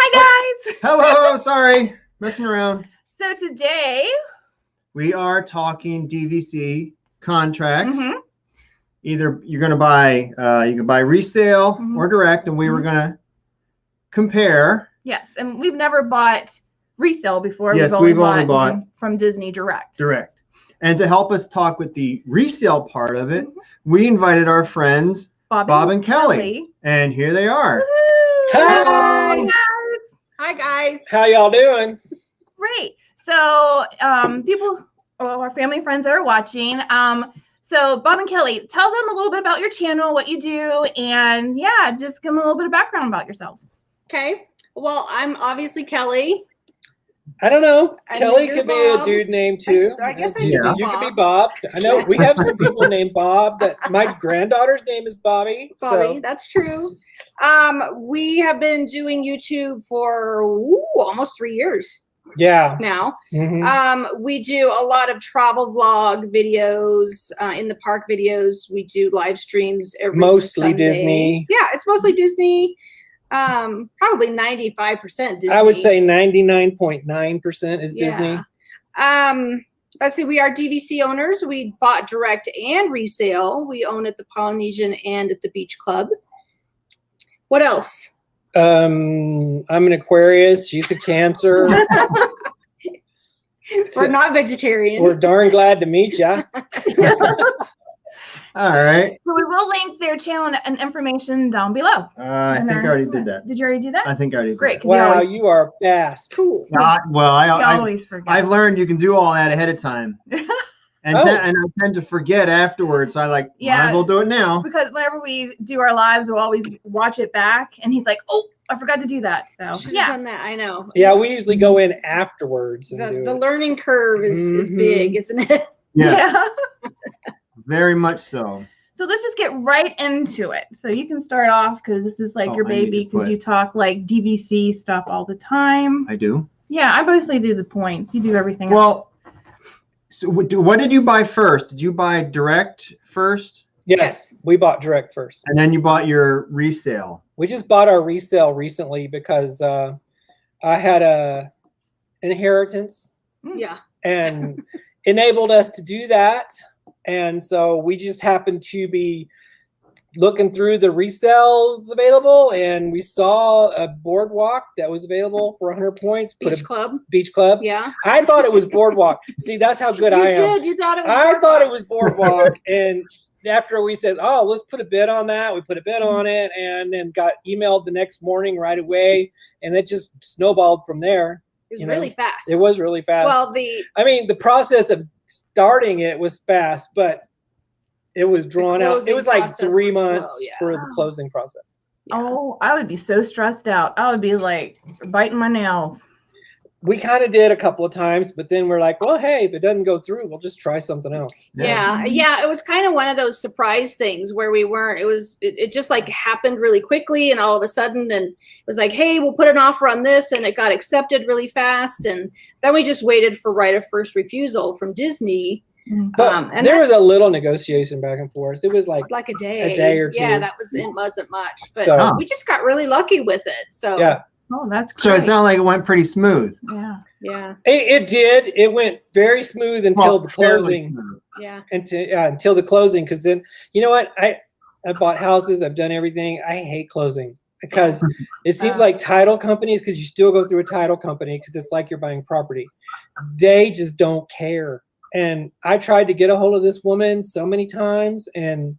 Hi guys. Hello, sorry, messing around. So today we are talking DVC contracts. Either you're going to buy, you can buy resale or direct, and we were going to compare. Yes, and we've never bought resale before. Yes, we've only bought from Disney direct. And to help us talk with the resale part of it, we invited our friends Bob and Kelly, and here they are. Hi. Hi guys. How y'all doing? Great. So our family and friends that are watching. So Bob and Kelly, tell them a little bit about your channel, what you do, and yeah, just give them a little bit of background about yourselves. Okay. Well, I'm obviously Kelly. I don't know. And Kelly you're could be Bob. a dude name too. I guess I you could be could be Bob. I know we have some people named Bob. That my granddaughter's name is Bobby. Bobby, that's true. We have been doing YouTube for almost 3 years. Yeah. Now, we do a lot of travel vlog videos, in the park videos. We do live streams every mostly Sunday. Disney. Yeah, it's mostly Disney. Probably 95% Disney. I would say 99.9% is Disney. Let's see, we are DVC owners. We bought direct and resale. We own at the Polynesian and at the Beach Club. What else? I'm an Aquarius. She's a Cancer. We're not vegetarian. We're darn glad to meet ya. All right. So we will link their channel and information down below. I think I already did that. Did you already do that? I think I already did. Great. Wow, you are fast. Cool. Well, I always forget. I've learned you can do all that ahead of time. And I tend to forget afterwards. So I might as well do it now. Because whenever we do our lives, we'll always watch it back. And he's like, oh, I forgot to do that. So should have done that. I know. Yeah, we usually go in afterwards. And the learning curve is big, isn't it? Yeah. Very much so. So let's just get right into it. So you can start off because this is like your baby because you talk like DVC stuff all the time. I do. Yeah, I mostly do the points. You do everything else. Well, so what did you buy first? Did you buy direct first? Yes, we bought direct first. And then you bought your resale. We just bought our resale recently because I had a inheritance. Yeah. And enabled us to do that. And so we just happened to be looking through the resales available, and we saw a boardwalk that was available for 100 points. Beach Club. Beach Club. Yeah. I thought it was boardwalk. See, that's how good I am. You thought it was I thought it was boardwalk. And after we said, oh, let's put a bid on that, we put a bid on it, and then got emailed the next morning right away. And it just snowballed from there. It was really fast. It was really fast. Well, the process of starting it was fast, but it was drawn out. It was like 3 months for the closing process. Yeah. Oh, I would be so stressed out. I would be like biting my nails. We kind of did a couple of times, but then we're like, well, hey, if it doesn't go through, we'll just try something else. Yeah. It was kind of one of those surprise things where we weren't. It just like happened really quickly, and all of a sudden, and it was like, hey, we'll put an offer on this, and it got accepted really fast, and then we just waited for right of first refusal from Disney. But there was a little negotiation back and forth. It was like a day or two. Yeah, it wasn't much, but we just got really lucky with it. So yeah. Oh, that's great. So it sounded like it went pretty smooth. Yeah. It did. It went very smooth until the closing. Yeah. Until the closing, because then you know what? I bought houses. I've done everything. I hate closing because it seems like title companies, because you still go through a title company because it's like you're buying property. They just don't care. And I tried to get a hold of this woman so many times, and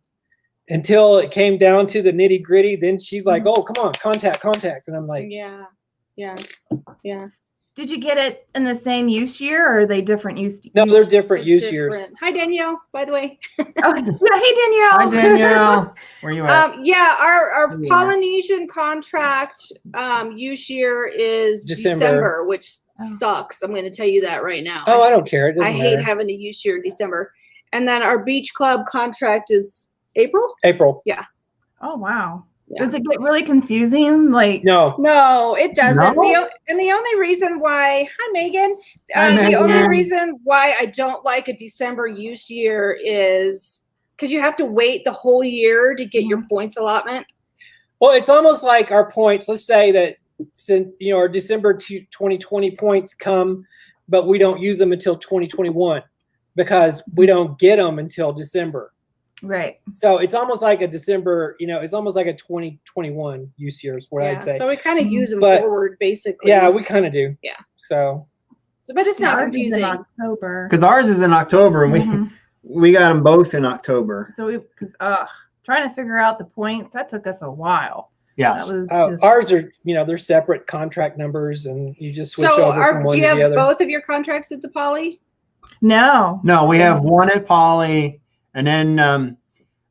until it came down to the nitty gritty, then she's like, oh, come on, contact. And I'm like, yeah. Did you get it in the same use year, or are they different use? No, they're different use years. Hi, Danielle, by the way. Hey, Danielle. Hi, Danielle. Where you at? Our Polynesian contract use year is December, which sucks. I'm going to tell you that right now. Oh, I don't care. It doesn't matter. I hate having to use year December. And then our Beach Club contract is April? April. Yeah. Oh, wow. Yeah. Does it get really confusing? Like no, it doesn't. No? The only reason why, hi Megan. Megan. The only reason why I don't like a December use year is because you have to wait the whole year to get your points allotment. Well, it's almost like our points. Let's say that since our December 2020 points come, but we don't use them until 2021 because we don't get them until December. Right. So it's almost like a December, it's almost like a 2021 use year is what I'd say. So we kind of use them But- forward, basically. Yeah, we kind of do. Yeah. So But it's not Ours is in confusing. October. Because ours is in October, and Mhm. we got them both in October. So trying to figure out the points, that took us a while. Yeah. That was just, ours are, they're separate contract numbers, and you just switch So over from one do to you the have other. both of your contracts at the Poly? no. No, we have one at Poly, and then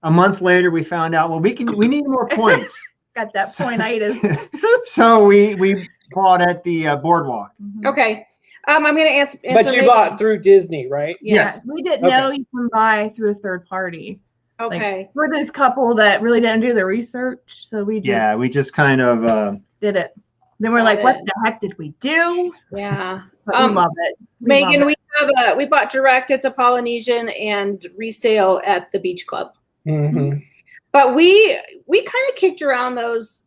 a month later we found out, well, we need more points. Got that pointitis. So we bought at the Boardwalk. Mhm. Okay. I'm going to answer. But you maybe- bought through Disney, right? Yeah. Yes. We didn't Okay. know you can buy through a third party. Okay. We're this couple that really didn't do the research, so we just Yeah, we just kind of did it. Then we're Got like, it. what the heck did we do? Yeah. But Um, we love it. Megan, love we bought direct at the Polynesian and resale at the Beach Club. Mm-hmm. But we kind of kicked around those,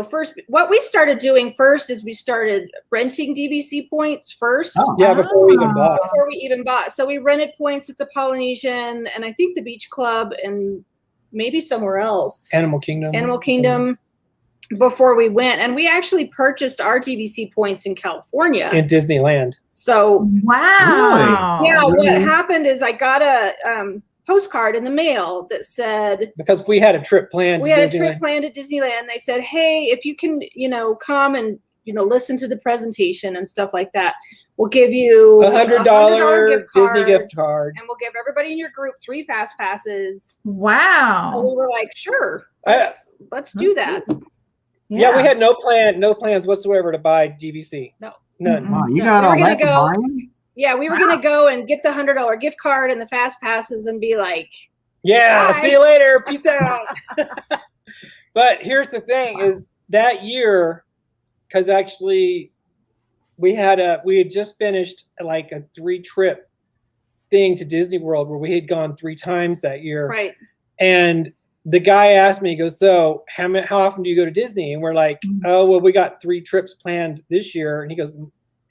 first. What we started doing first is we started renting DVC points first. Oh. Yeah, before we even bought. Before we even bought. So we rented points at the Polynesian and I think the Beach Club and maybe somewhere else. Animal Kingdom. Animal Kingdom before we went. And we actually purchased our DVC points in California. In Disneyland. So Wow. yeah, what Really? happened is I got a postcard in the mail that said Because we had a trip planned. we to had a Disneyland. trip planned at Disneyland. They said, hey, if you can, come and listen to the presentation and stuff like that, we'll give you $100 Disney gift card. and we'll give everybody in your group 3 fast passes. So Wow. we were like, sure, I- let's do that. Yeah, we had no plans whatsoever to buy DVC. No. None. Mm-mm. wow, you No, got we were all gonna that to go- buy 'em? Yeah, we were gonna go and get the $100 gift card and the fast passes and be like, Yeah, Bye. see you later. Peace out. But here's the thing: is that year, because actually, we had just finished like a 3-trip thing to Disney World where we had gone 3 times that year, right. and the guy asked me, he goes, so how often do you go to Disney? And we're like, oh, well, we got 3 trips planned this year. And he goes,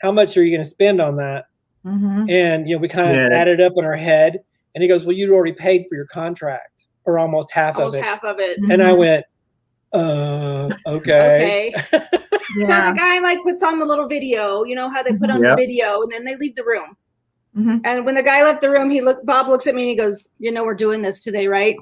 how much are you going to spend on that? Mm-hmm. And, we kind of Yeah. added up in our head. And he goes, well, you'd already paid for your contract or almost half Almost of it. half of it. And I went, okay. Okay. So the guy like puts on the little video, how they put on the Yep. video and then they leave the room. Mm-hmm. And when the guy left the room, Bob looks at me and he goes, we're doing this today, right?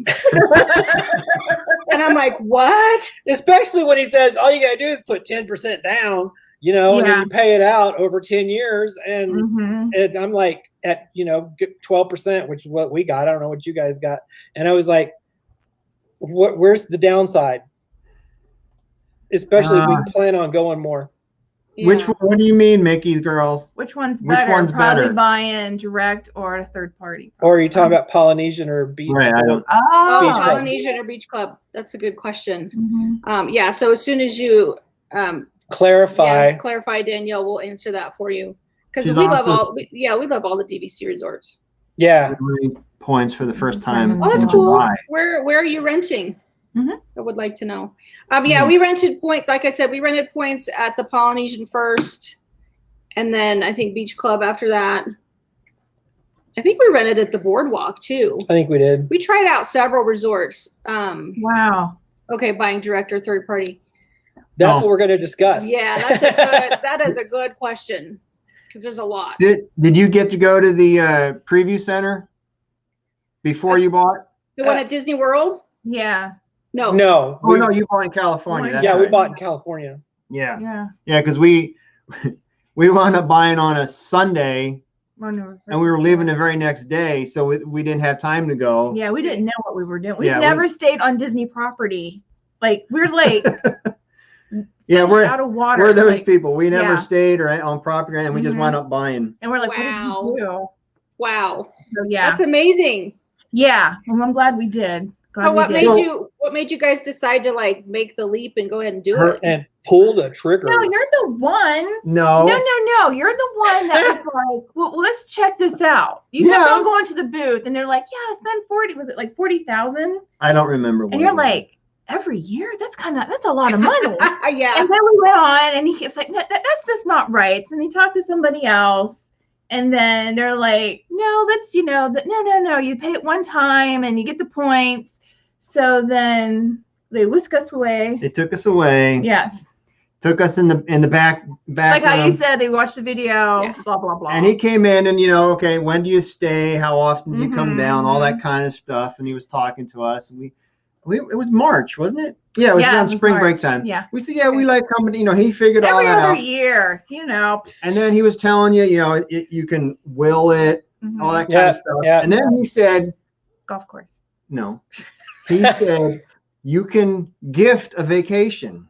And I'm like, what? Especially when he says, all you got to do is put 10% down, and then you pay it out over 10 years. And Mm-hmm. And I'm like at 12%, which is what we got. I don't know what you guys got. And I was like, where's the downside? Especially if we plan on going more. Which Yeah. one? What do you mean, Mickey's girls? Which one's Which better? one's Probably better? buying direct or a third party. Or are you talking about Polynesian or beach? Right, I don't- Oh, Beach Club. Polynesian or Beach Club. That's a good question. Mhm. Yeah. So as soon as you Clarify. clarify, Danielle, we'll answer that for you. Because She's we love also- we love all the DVC resorts. Yeah. Points for the first time. Oh, that's in cool. July. Where are you renting? Mhm. I would like to know. Yeah, we rented points. Like I said, we rented points at the Polynesian first, and then I think Beach Club after that. I think we rented at the Boardwalk too. I think we did. We tried out several resorts. Wow. Okay, buying direct or third party. That's Oh. what we're going to discuss. Yeah, that is a good question because there's a lot. Did you get to go to the preview center before you bought? The one at Disney World? Yeah. No. No. Oh no, you bought in California. That's Yeah, we right. bought in California. Yeah, Yeah. yeah, because we wound up buying on a Sunday, and we were leaving the very next day, so we didn't have time to go. Yeah, we didn't know what we were doing. We've Yeah, never stayed on Disney property. Like we're like Yeah, fish out of water. we're those like, people. We never yeah. stayed or on property, and we just Mhm. wound up buying. and we're like, Wow. what did we do? Wow. So yeah, That's amazing. yeah. Well, I'm glad we did. Glad So we what did. made you guys decide to like make the leap and go ahead and do Her- it? and pull the trigger. No, you're the one. No, No. You're the one that was like, well, let's check this out. You kept Yeah. on going to the booth, and they're like, yeah, spend 40. Was it like 40,000? I don't remember. What And you're it was. like, every year? That's a lot of money. Yeah. And then we went on, and he keeps like, that's just not right. And he talked to somebody else, and then they're like, no, that's, no, you pay it one time and you get the points. So then they whisk us away. They took us away. Yes. Took us in the back Like how room. you said, they watched the video, blah, blah, blah. And he came in and, okay, when do you stay? How often do you come down? All that kind of stuff. And he was talking to us. And it was March, wasn't it? Yeah, it was around spring break time. Yeah. We said, we like coming, he figured all that out. Every other year, And then he was telling you, you can will it, all that kind of stuff. Yeah. And then he said, golf course. No. He said, you can gift a vacation.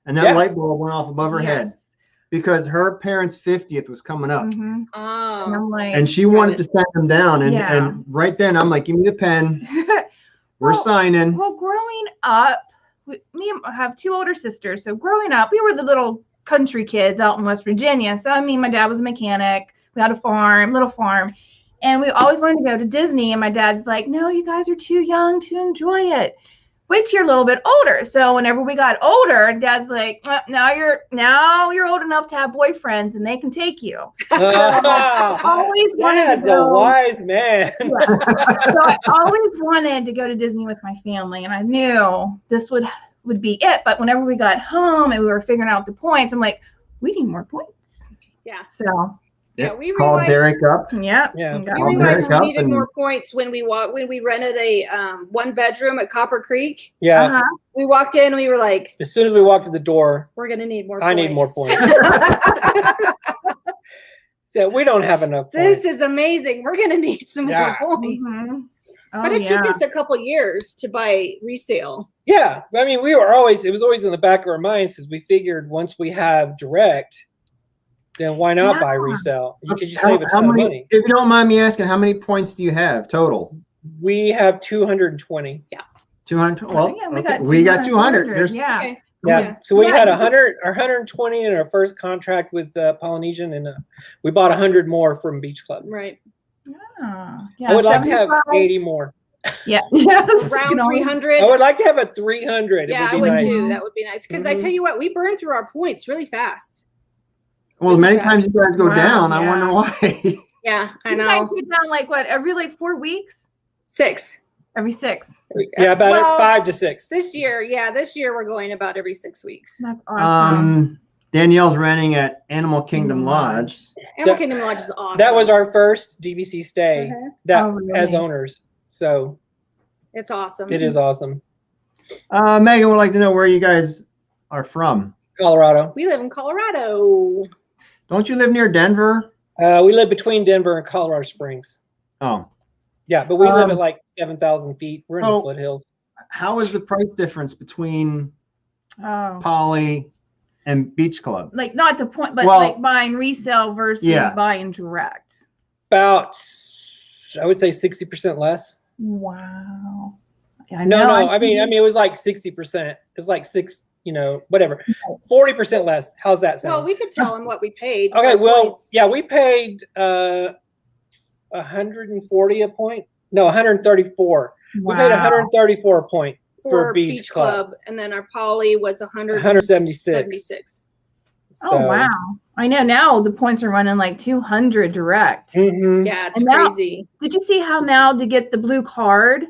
And that light bulb went off above her head because her parents' 50th was coming up. Oh. And I'm like, and she wanted to send them down. And right then I'm like, give me the pen. We're signing. Well, growing up, I have two older sisters. So growing up, we were the little country kids out in West Virginia. So my dad was a mechanic. We had a little farm. And we always wanted to go to Disney. And my dad's like, no, you guys are too young to enjoy it. Wait till you're a little bit older. So whenever we got older, Dad's like, now you're old enough to have boyfriends and they can take you. Always wanted Dad's to go. a wise man. So I always wanted to go to Disney with my family, and I knew this would be it. But whenever we got home and we were figuring out the points, I'm like, we need more points. Yeah. So we called realized. Derek up. yeah. We realized we needed more points when we rented a 1-bedroom at Copper Creek. Yeah. We walked in and we were like, as soon as we walked to the door, we're gonna need more I points. need more points. So we don't have enough points. This is amazing. We're gonna need some more points. But it took us a couple years to buy resale. Yeah. I mean, it was always in the back of our minds because we figured once we have direct, then why not buy resale? You could just save a ton of money. If you don't mind me asking, how many points do you have total? We have 220. Yeah. 200. Well, we got 200. Yeah. So we had 120 in our first contract with Polynesian, and we bought 100 more from Beach Club. Right. I would like to have 80 more. Yeah. Around 300. I would like to have a 300. Yeah, I would too. That would be nice. Because I tell you what, we burn through our points really fast. Well, many times you guys go down. I wonder why. Yeah, I know. You guys get down like every 4 weeks? 6. Every 6. Yeah, about 5 to 6. This year we're going about every 6 weeks. That's awesome. Danielle's renting at Animal Kingdom Lodge. Animal Kingdom Lodge is awesome. That was our first DVC stay as owners. So it's awesome. It is awesome. Megan would like to know where you guys are from. Colorado. We live in Colorado. Don't you live near Denver? We live between Denver and Colorado Springs. Oh. Yeah, but we live at like 7,000 feet. We're in the foothills. How is the price difference between Poly and Beach Club? Like not the point, but like buying resale versus buying direct. About, I would say 60% less. Wow. No. I mean, it was like 60%. It was like 6, whatever. 40% less. How's that sound? Well, we could tell them what we paid. Okay. Well, we paid 140 a point. No, 134. Wow. We paid 134 a point for Beach Club. And then our Poly was 176. So, wow. I know now the points are running like 200 direct. Mm-hmm. Yeah, it's crazy. Did you see how now to get the blue card,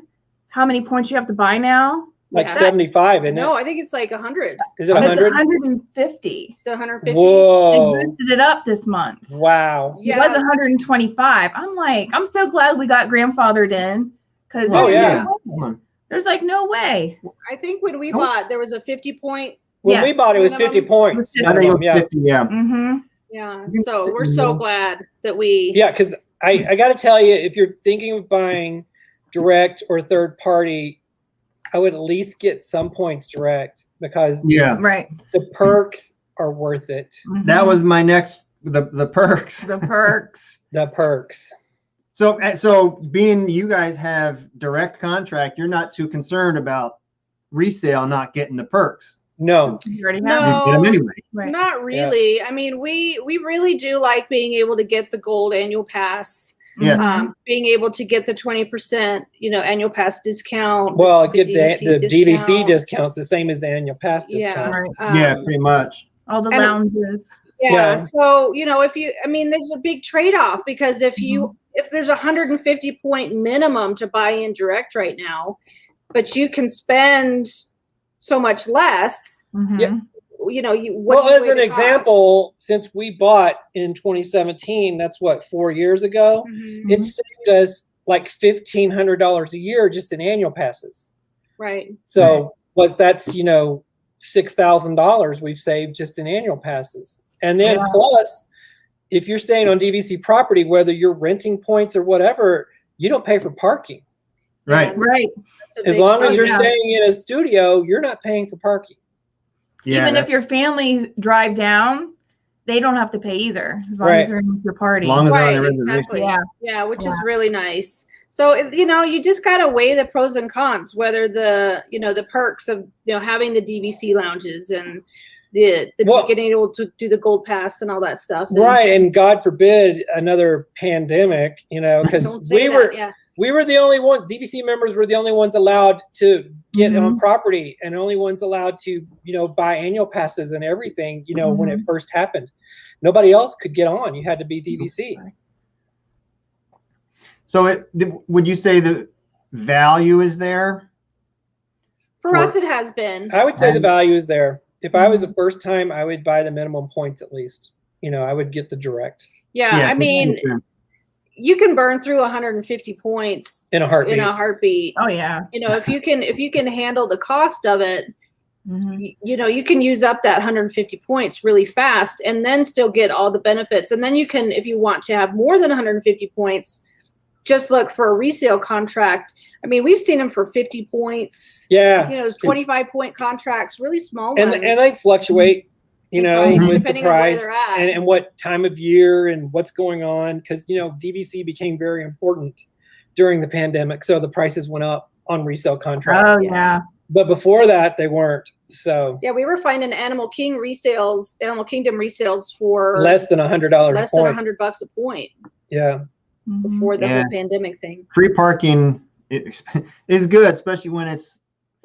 how many points you have to buy now? Like 75, isn't it? No, I think it's like 100. Is it 100? It's 150. So 150. Whoa. They boosted it up this month. Wow. Yeah. It was 125. I'm so glad we got grandfathered in. Because there's like no way. I think when we bought, there was a 50 point. When we bought, it was 50 points. I think it was 50, yeah. Mm-hmm. Yeah. So we're so glad that we. Yeah, because I got to tell you, if you're thinking of buying direct or third party, I would at least get some points direct because the perks are worth it. Mm-hmm. That was my next, the perks. The perks. The perks. So being you guys have direct contract, you're not too concerned about resale not getting the perks. No. You already have You get them anyway. Right. Not really. Yeah. I mean, we really do like being able to get the gold annual pass. Yeah. Being able to get the 20%, annual pass discount. Well, get the DVC discount. discounts the same as the annual pass Yeah. discount. Yeah, pretty much. All the and- lounges. Yeah. So, there's a big trade-off because if there's a 150 point minimum to buy in direct right now, but you can spend so much less, Yeah. what As an example, since we bought in 2017, that's what, 4 years ago, it saved us like $1,500 a year just in annual passes. Right. So that's $6,000 we've saved just in annual passes. And then plus, if you're staying on DVC property, whether you're renting points or whatever, you don't pay for parking. Right. Right. As long as you're staying in a studio, you're not paying for parking. Yeah, Even if your family drive down, they don't have to pay either, as long as they're in with your party. As long as they're on Right, the reservation. exactly. Yeah, which is really nice. So, you just got to weigh the pros and cons, whether the perks of, having the DVC lounges and the getting able to do the gold pass and all that stuff. Right. And God forbid another pandemic, because we were the only ones, DVC members were the only ones allowed to get on property and only ones allowed to, buy annual passes and everything, when it first happened. Nobody else could get on. You had to be DVC. So would you say the value is there? For us, it has been. I would say the value is there. If I was a first time, I would buy the minimum points at least. I would get the direct. Yeah, you can burn through 150 points in a heartbeat. Oh yeah. If you can handle the cost of it, you can use up that 150 points really fast and then still get all the benefits. And then you can, if you want to have more than 150 points, just look for a resale contract. We've seen them for 50 points. Yeah. Those 25 point contracts, really small ones. And they fluctuate, with the price and what time of year and what's going on. Because, DVC became very important during the pandemic. So the prices went up on resale contracts. Oh, yeah. But before that, they weren't. So yeah, we were finding Animal Kingdom resales for less than $100. Less than $100 a point. Yeah. Before the whole pandemic thing. Free parking is good, especially when it's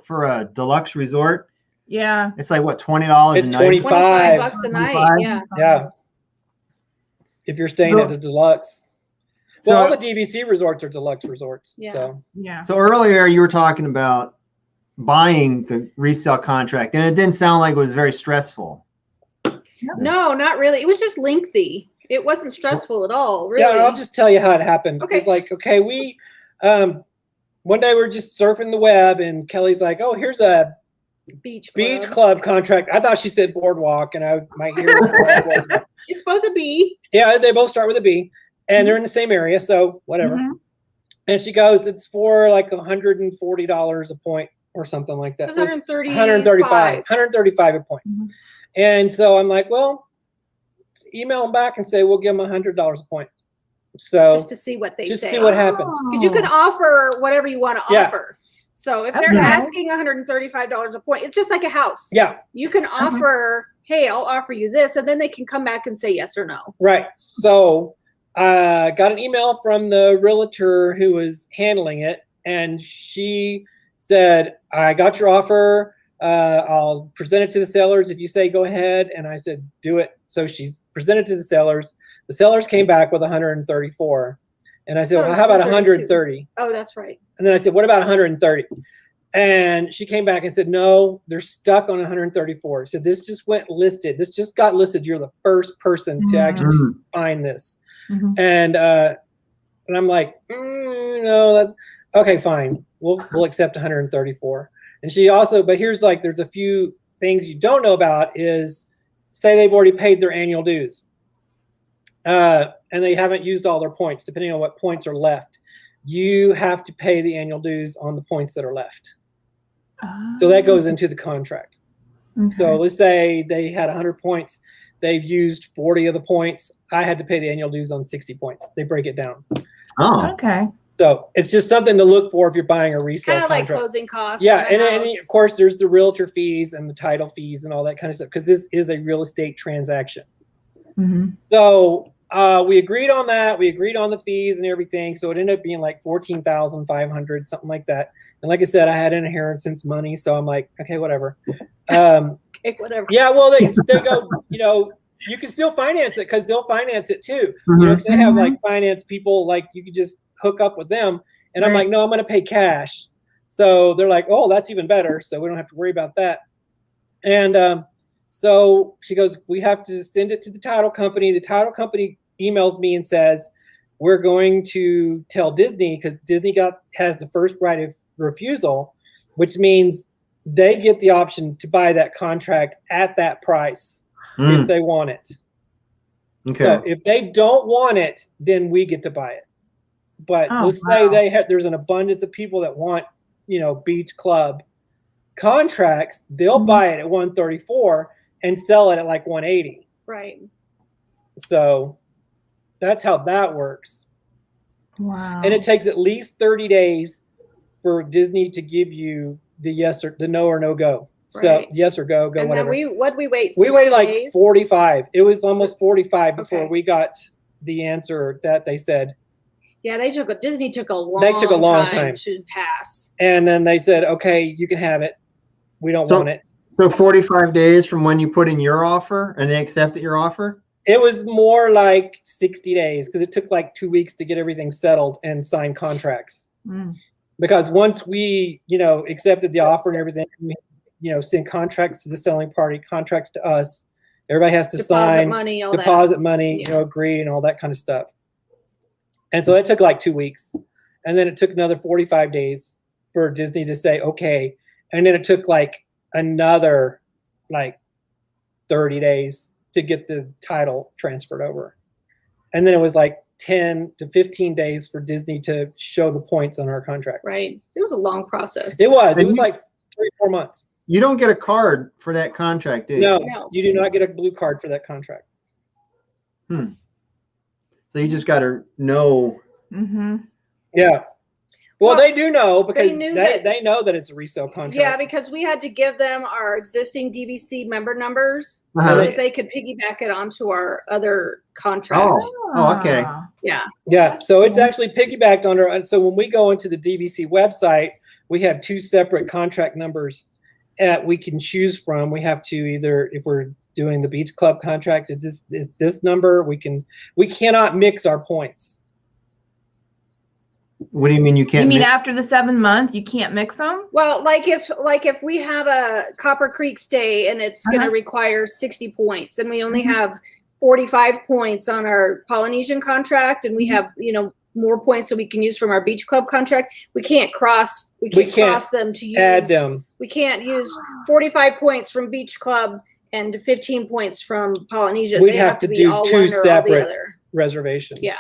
for a deluxe resort. Yeah. It's like what, $20 it's a night? $25 a night. Yeah. Yeah. If you're staying at the deluxe. Well, all the DVC resorts are deluxe resorts. Yeah. So So earlier you were talking about buying the resale contract, and it didn't sound like it was very stressful. No, not really. It was just lengthy. It wasn't stressful at all, really. Yeah, I'll just tell you how it happened. Okay. It's like, okay, we one day we're just surfing the web and Kelly's like, oh, here's a beach club contract. I thought she said boardwalk, and I might hear boardwalk. It's both a B. Yeah, they both start with a B, and they're in the same area, so whatever. And she goes, it's for like $140 a point or something like that. It was $135 a point. And so I'm like, well, email them back and say we'll give them $100 a point. So just to see what they say. Just see what happens. Because you can offer whatever you want to offer. So if they're asking $135 a point, it's just like a house. Yeah. You can offer, hey, I'll offer you this, and then they can come back and say yes or no. Right. So I got an email from the realtor who was handling it, and she said, I got your offer. I'll present it to the sellers if you say go ahead. And I said, do it. So she's presented to the sellers. The sellers came back with 134. And I said, well, how about 130? Oh, that's right. And then I said, what about 130? And she came back and said, no, they're stuck on 134. So this just went listed. This just got listed. You're the first person to actually find this. And I'm like, no, that's okay, fine. We'll accept 134. And she also, but here's like, there's a few things you don't know about is say they've already paid their annual dues. And they haven't used all their points, depending on what points are left. You have to pay the annual dues on the points that are left. So that goes into the contract. So let's say they had 100 points. They've used 40 of the points. I had to pay the annual dues on 60 points. They break it down. Oh, okay. So it's just something to look for if you're buying a resale Kind of contract. like closing costs. Yeah, and of course there's the realtor fees and the title fees and all that kind of stuff because this is a real estate transaction. So we agreed on that. We agreed on the fees and everything. So it ended up being like $14,500, something like that. And like I said, I had inheritance money, so I'm like, okay, whatever. Okay, whatever. Yeah, well, they go, you know, you can still finance it because they'll finance it too. You know, because they have like finance people, like you could just hook up with them. And I'm like, no, I'm going to pay cash. So they're like, oh, that's even better. So we don't have to worry about that. And so she goes, we have to send it to the title company. The title company emails me and says, we're going to tell Disney, because Disney has the first right of refusal, which means they get the option to buy that contract at that price if they want it. Okay. So if they don't want it, then we get to buy it. But let's say there's an abundance of people that want, you know, beach club contracts, they'll buy it at 134 and sell it at like 180. Right. So that's how that works. Wow. And it takes at least 30 days for Disney to give you the no or no go. Right. So yes or go, And whatever. then we wait? We waited like days? 45. It was almost 45 before Okay. we got the answer that they said. Yeah, Disney took a long time to pass. And then they said, okay, you can have it. We don't want it. So 45 days from when you put in your offer and they accepted your offer? It was more like 60 days because it took like 2 weeks to get everything settled and sign contracts. Because once we, you know, accepted the offer and everything, we, you know, send contracts to the selling party, contracts to us. Everybody has to sign money, all deposit money, you know, agree and all that kind of stuff. And so it took like 2 weeks. And then it took another 45 days for Disney to say, okay. And then it took like another like 30 days to get the title transferred over. And then it was like 10 to 15 days for Disney to show the points on our contract. Right. It was a long process. It was like 3 or 4 months. You don't get a card for that contract, do you? No, you do not get a blue card for that contract. So you just got to know. Yeah. Well, they do know because they know that it's a resale contract. Yeah, because we had to give them our existing DVC member numbers so that they could piggyback it onto our other contract. Oh, okay. Yeah. Yeah. So it's actually piggybacked on our. So when we go into the DVC website, we have 2 separate contract numbers that we can choose from. We have to either, if we're doing the beach club contract, this number, we cannot mix our points. What do you mean you can't? You mean after the 7th month, you can't mix them? Well, like if we have a Copper Creek stay and it's going to require 60 points, and we only have 45 points on our Polynesian contract, and we have, you know, more points that we can use from our beach club contract, we can't cross them to use. Add them. We can't use 45 points from beach club and 15 points from Polynesia. We'd they have to be do all 2 one or separate all the other. reservations. Yeah.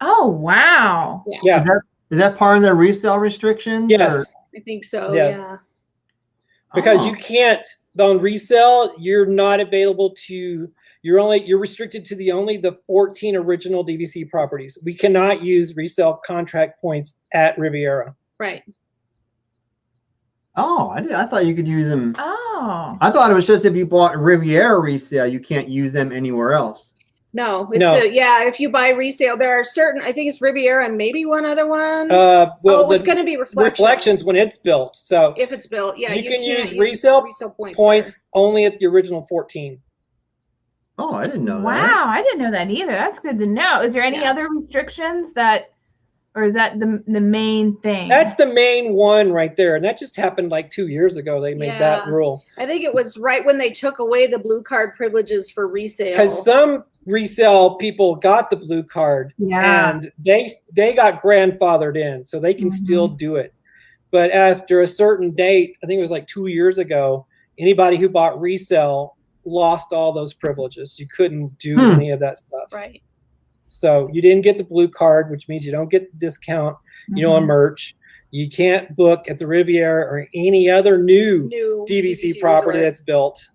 Oh, wow. Yeah. Is that part of their resale restrictions? Yes. Or? I think so. Yes. Yeah. Because you can't, on resale, you're not available to, you're restricted to the 14 original DVC properties. We cannot use resale contract points at Riviera. Right. Oh, I thought you could use them. Oh. I thought it was just if you bought Riviera resale, you can't use them anywhere else. No, it's yeah. If you buy resale, there are certain. I think it's Riviera and maybe one other one. Well, it's going to be Reflections when it's built. So if it's built, yeah, you can use resale points only at the original 14. Oh, I didn't know that. Wow, I didn't know that either. That's good to know. Is there any other restrictions or is that the main thing? That's the main one right there, and that just happened like 2 years ago. They made that rule. I think it was right when they took away the blue card privileges for resale. Because some resale people got the blue card and they got grandfathered in, so they can still do it. But after a certain date, I think it was like 2 years ago, anybody who bought resale lost all those privileges. You couldn't do any of that stuff. Right. So you didn't get the blue card, which means you don't get the discount, you know, on merch. You can't book at the Riviera or any other new DVC property that's built.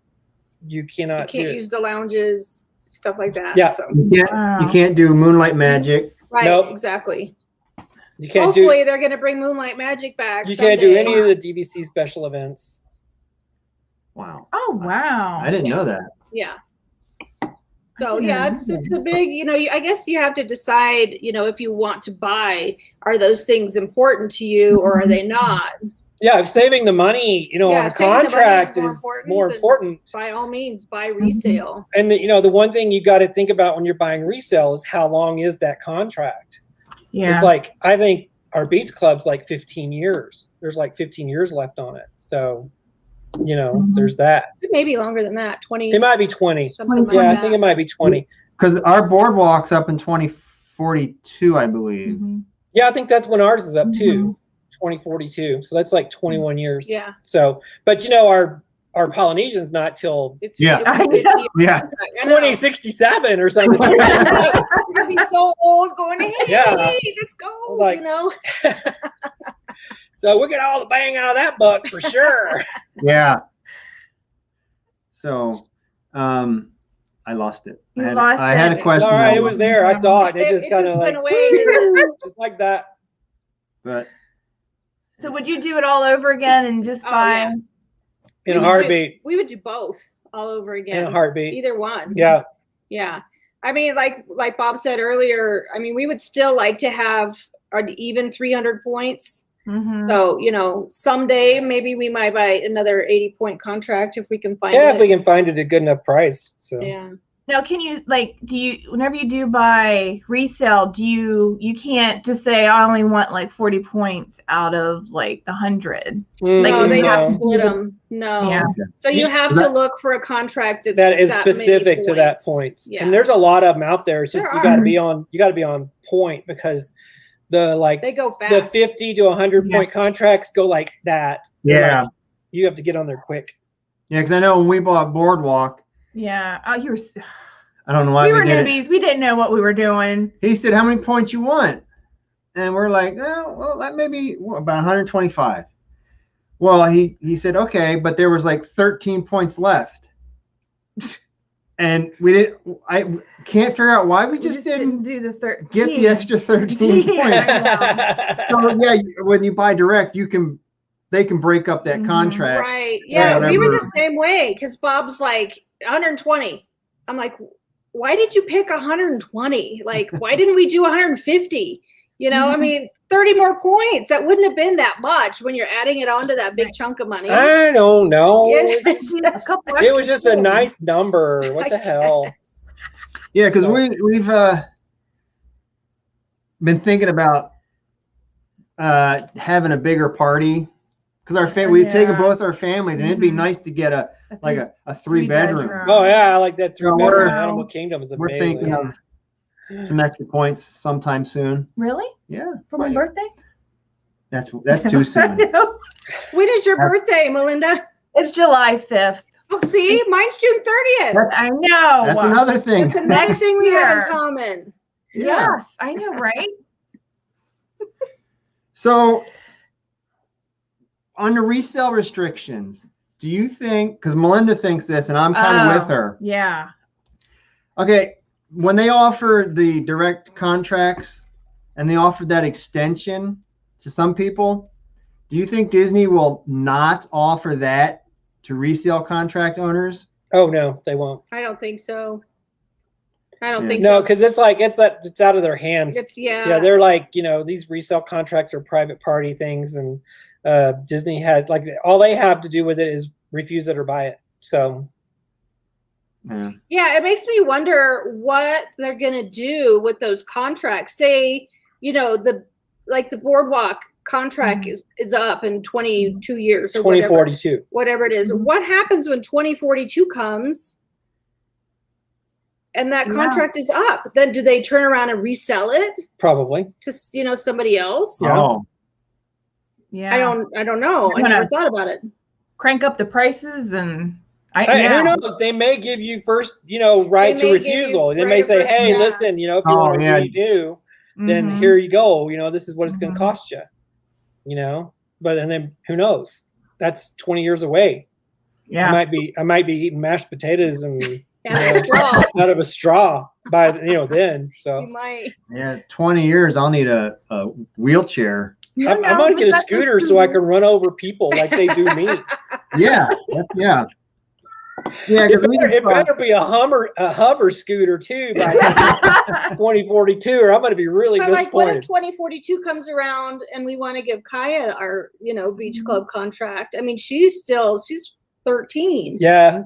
You cannot. You can't use the lounges, stuff like that. Yeah. So. You can't do Moonlight Magic. Right. Nope. Exactly. You can't. Hopefully, they're going to bring Moonlight Magic back. You can't do any of the DVC special events. Wow. Oh, wow. I didn't know that. Yeah. So yeah, it's a big, I guess you have to decide, if you want to buy, are those things important to you or are they not? Yeah, if saving the money, on a contract is more important. By all means, buy resale. And the one thing you got to think about when you're buying resale is how long is that contract? Yeah. It's like, I think our beach club's like 15 years. There's like 15 years left on it. So, there's that. It may be longer than that. 20. It might be 20. Something like yeah, that. I think it might be 20. Because our boardwalk's up in 2042, I believe. Yeah, I think that's when ours is up too. 2042. So that's like 21 years. Yeah. So, but our Polynesian's not till It's 2067 or something. You're gonna be so old going, hey, let's go, like, So we'll get all the bang out of that buck for sure. Yeah. So, I lost it. I had a question. All right, it was there. I saw it. It just kind of went away, just like that. But. So would you do it all over again and just buy? In a heartbeat. We would do both all over again. In a heartbeat. Either one. Yeah. Yeah. I mean, like Bob said earlier, I mean, we would still like to have an even 300 points. So, someday maybe we might buy another 80-point contract if we can find it. Yeah, if we can find it at a good enough price. So. Yeah. Now, can you whenever you do buy resale, you can't just say, I only want like 40 points out of like the 100. No, they have to split them. No. Yeah. So you have to look for a contract that is specific to that point. Yeah. And there's a lot of them out there. It's just you got to be on point because they go fast. The 50 to 100 point contracts go like that. Yeah. You have to get on there quick. Yeah, because I know when we bought Boardwalk. Yeah. Oh, I don't know why we were newbies. We didn't know what we were doing. He said, "How many points you want?" And we're like, "Oh, well, that may be about 125." Well, he said, "Okay," but there was like 13 points left, and I can't figure out why we just didn't do the 13. Get the extra 13 points. So yeah, when you buy direct, they can break up that contract. Right. Yeah, we were the same way because Bob's like 120. I'm like, why did you pick 120? Like, why didn't we do 150? I mean, 30 more points. That wouldn't have been that much when you're adding it onto that big chunk of money. I don't know. It was just a nice number. What the hell? Yeah, because we've been thinking about having a bigger party. Because we've taken both our families, and it'd be nice to get a 3-bedroom. Oh yeah, I like that 3-bedroom. Animal Kingdom is amazing. We're thinking of some extra points sometime soon. Really? Yeah. For my birthday? That's too soon. When is your birthday, Melinda? It's July 5th. Oh, see, mine's June 30th. I know. That's another thing. That's another thing we have in common. Yeah. Yes, I know, right? So. On the resale restrictions, do you think, because Melinda thinks this, and I'm kind of with her. Yeah. Okay, when they offer the direct contracts and they offered that extension to some people, do you think Disney will not offer that to resale contract owners? Oh, no, they won't. I don't think so. I don't think so. No, because it's like it's out of their hands. Yeah, they're like, these resale contracts are private party things, and Disney has all they have to do with it is refuse it or buy it. So yeah, it makes me wonder what they're gonna do with those contracts. Say, the Boardwalk contract is up in 22 years or 2042. Whatever it is. What happens when 2042 comes and that contract is up? Then do they turn around and resell it? Probably. To somebody else? Yeah. Oh. Yeah. I don't know. I never thought about it. Crank up the prices and who knows? They may give you first, right to refusal. They may say, hey, listen, if you want to redo, then here you go. This is what it's going to cost you. But and then who knows? That's 20 years away. Yeah. I might be eating mashed potatoes and out of a straw by then. So you might. Yeah, 20 years. I'll need a wheelchair. I might get a scooter so I can run over people like they do me. Yeah. Yeah, it better be a hover scooter too by 2042, or I'm going to be really But like, what if disappointed. 2042 comes around and we want to give Kaya our, beach club contract? I mean, she's 13. Yeah,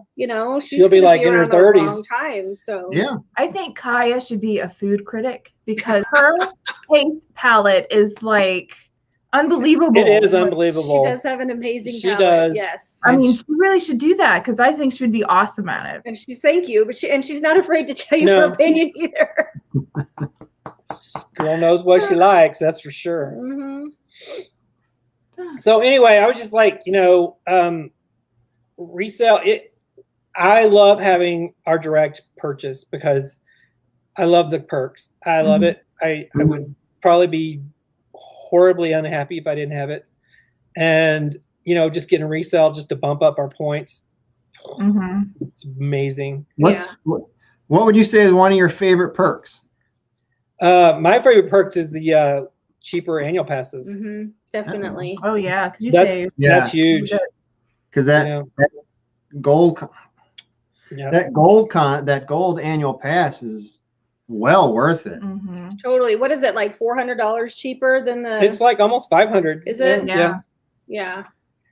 She'll be like in her around a 30s. long time. So Yeah. I think Kaya should be a food critic because her taste palette is like unbelievable. It is she unbelievable. does have an amazing She palate. does. Yes. I mean, she really should do that because I think she would be awesome at it. And thank you, but she's not afraid to tell you No. her opinion either. Girl knows what she likes, that's for sure. Mm-hmm. So anyway, I was just like, resale it. I love having our direct purchase because I love the perks. I love it. I would probably be horribly unhappy if I didn't have it. And, just getting resale just to bump up our points. It's amazing. What would you say is one of your favorite perks? My favorite perks is the cheaper annual passes. Mm-hmm. Definitely. Oh yeah, because that's huge. Because that gold that gold annual pass is well worth it. Totally. What is it, like $400 cheaper than the? It's like almost 500. Is it? Yeah.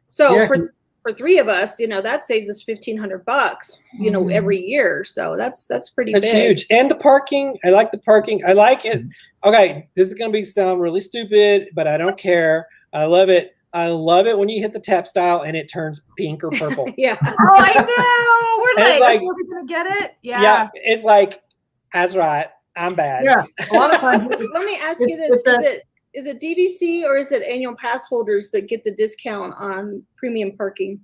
So for three of us, that saves us $1,500, every year. So that's pretty big. That's huge. And the parking, I like the parking. I like it. Okay, this is gonna sound really stupid, but I don't care. I love it. I love it when you hit the tap style and it turns pink or purple. Yeah. Oh, I know. We're like, are we gonna get it? Yeah. Yeah. It's like, that's right. I'm bad. Yeah. A lot of times. Let me ask you this: is it DVC or is it annual pass holders that get the discount on premium parking?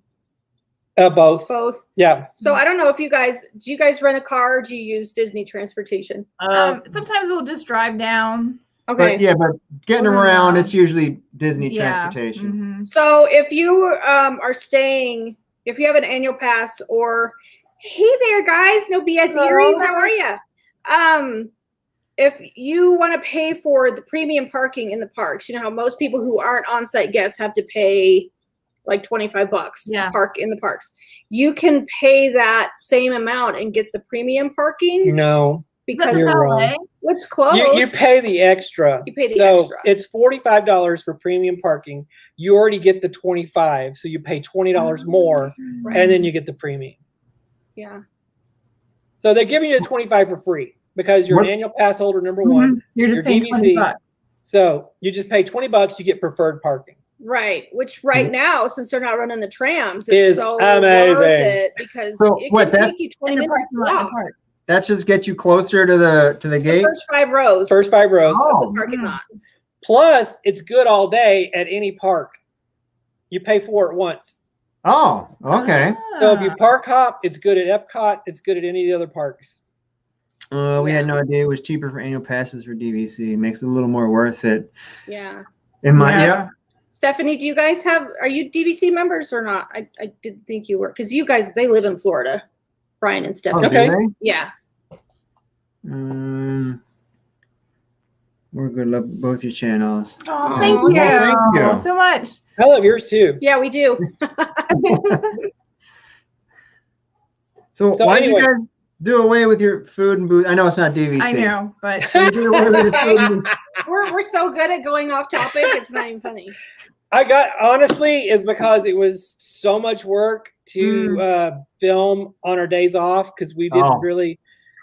Both. Both. Yeah. So I don't know if do you guys rent a car or do you use Disney transportation? Sometimes we'll just drive down. Okay. But getting around, it's usually Disney transportation. Mm-hmm. So if you are staying, if you have an annual pass, or hey there guys, no BS eateries, how are you? If you want to pay for the premium parking in the parks, how most people who aren't on-site guests have to pay like $25 to park in the parks. You can pay that same amount and get the premium parking. No. Because you're wrong. It's close. You pay the extra. You pay the extra. It's $45 for premium parking. You already get the $25, so you pay $20 more, and then you get the premium. Yeah. So they're giving you the $25 for free because you're an annual pass holder, number one. You're just paying DVC. $20. So you just pay $20, you get preferred parking. Right, which now, since they're not running the trams, it's is so amazing. worth it because it can take you 20 minutes to walk. That's just get you closer to the gate. The first 5 rows. First 5 rows of the parking lot. Plus, it's good all day at any park. You pay for it once. Oh, okay. So if you park hop, it's good at Epcot. It's good at any of the other parks. We had no idea it was cheaper for annual passes for DVC. It makes it a little more worth it. Yeah. Stephanie, do you guys are you DVC members or not? I didn't think you were, because you guys, they live in Florida, Brian and Stephanie. Okay. Yeah. We're good. Love both your channels. Oh, thank you so much. I love yours too. Yeah, we do. So why did you guys do away with your food and booze? I know it's not DVC. I know, but we're so good at going off topic. It's not even funny. Honestly, is because it was so much work to film on our days off, because we didn't really,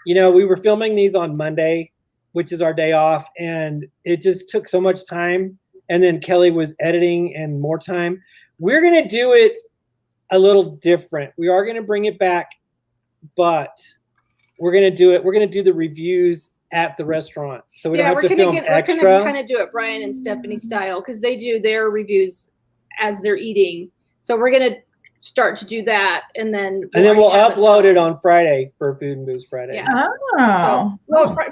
we were filming these on Monday, which is our day off, and it just took so much time. And then Kelly was editing and more time. We're going to do it a little different. We are going to bring it back, but we're going to do it. We're going to do the reviews at the restaurant, so we don't have to film extra. We're going to kind of do it Brian and Stephanie style, because they do their reviews as they're eating. So we're going to start to do that, and then we'll upload it on Friday for Food and Booze Friday. Yeah.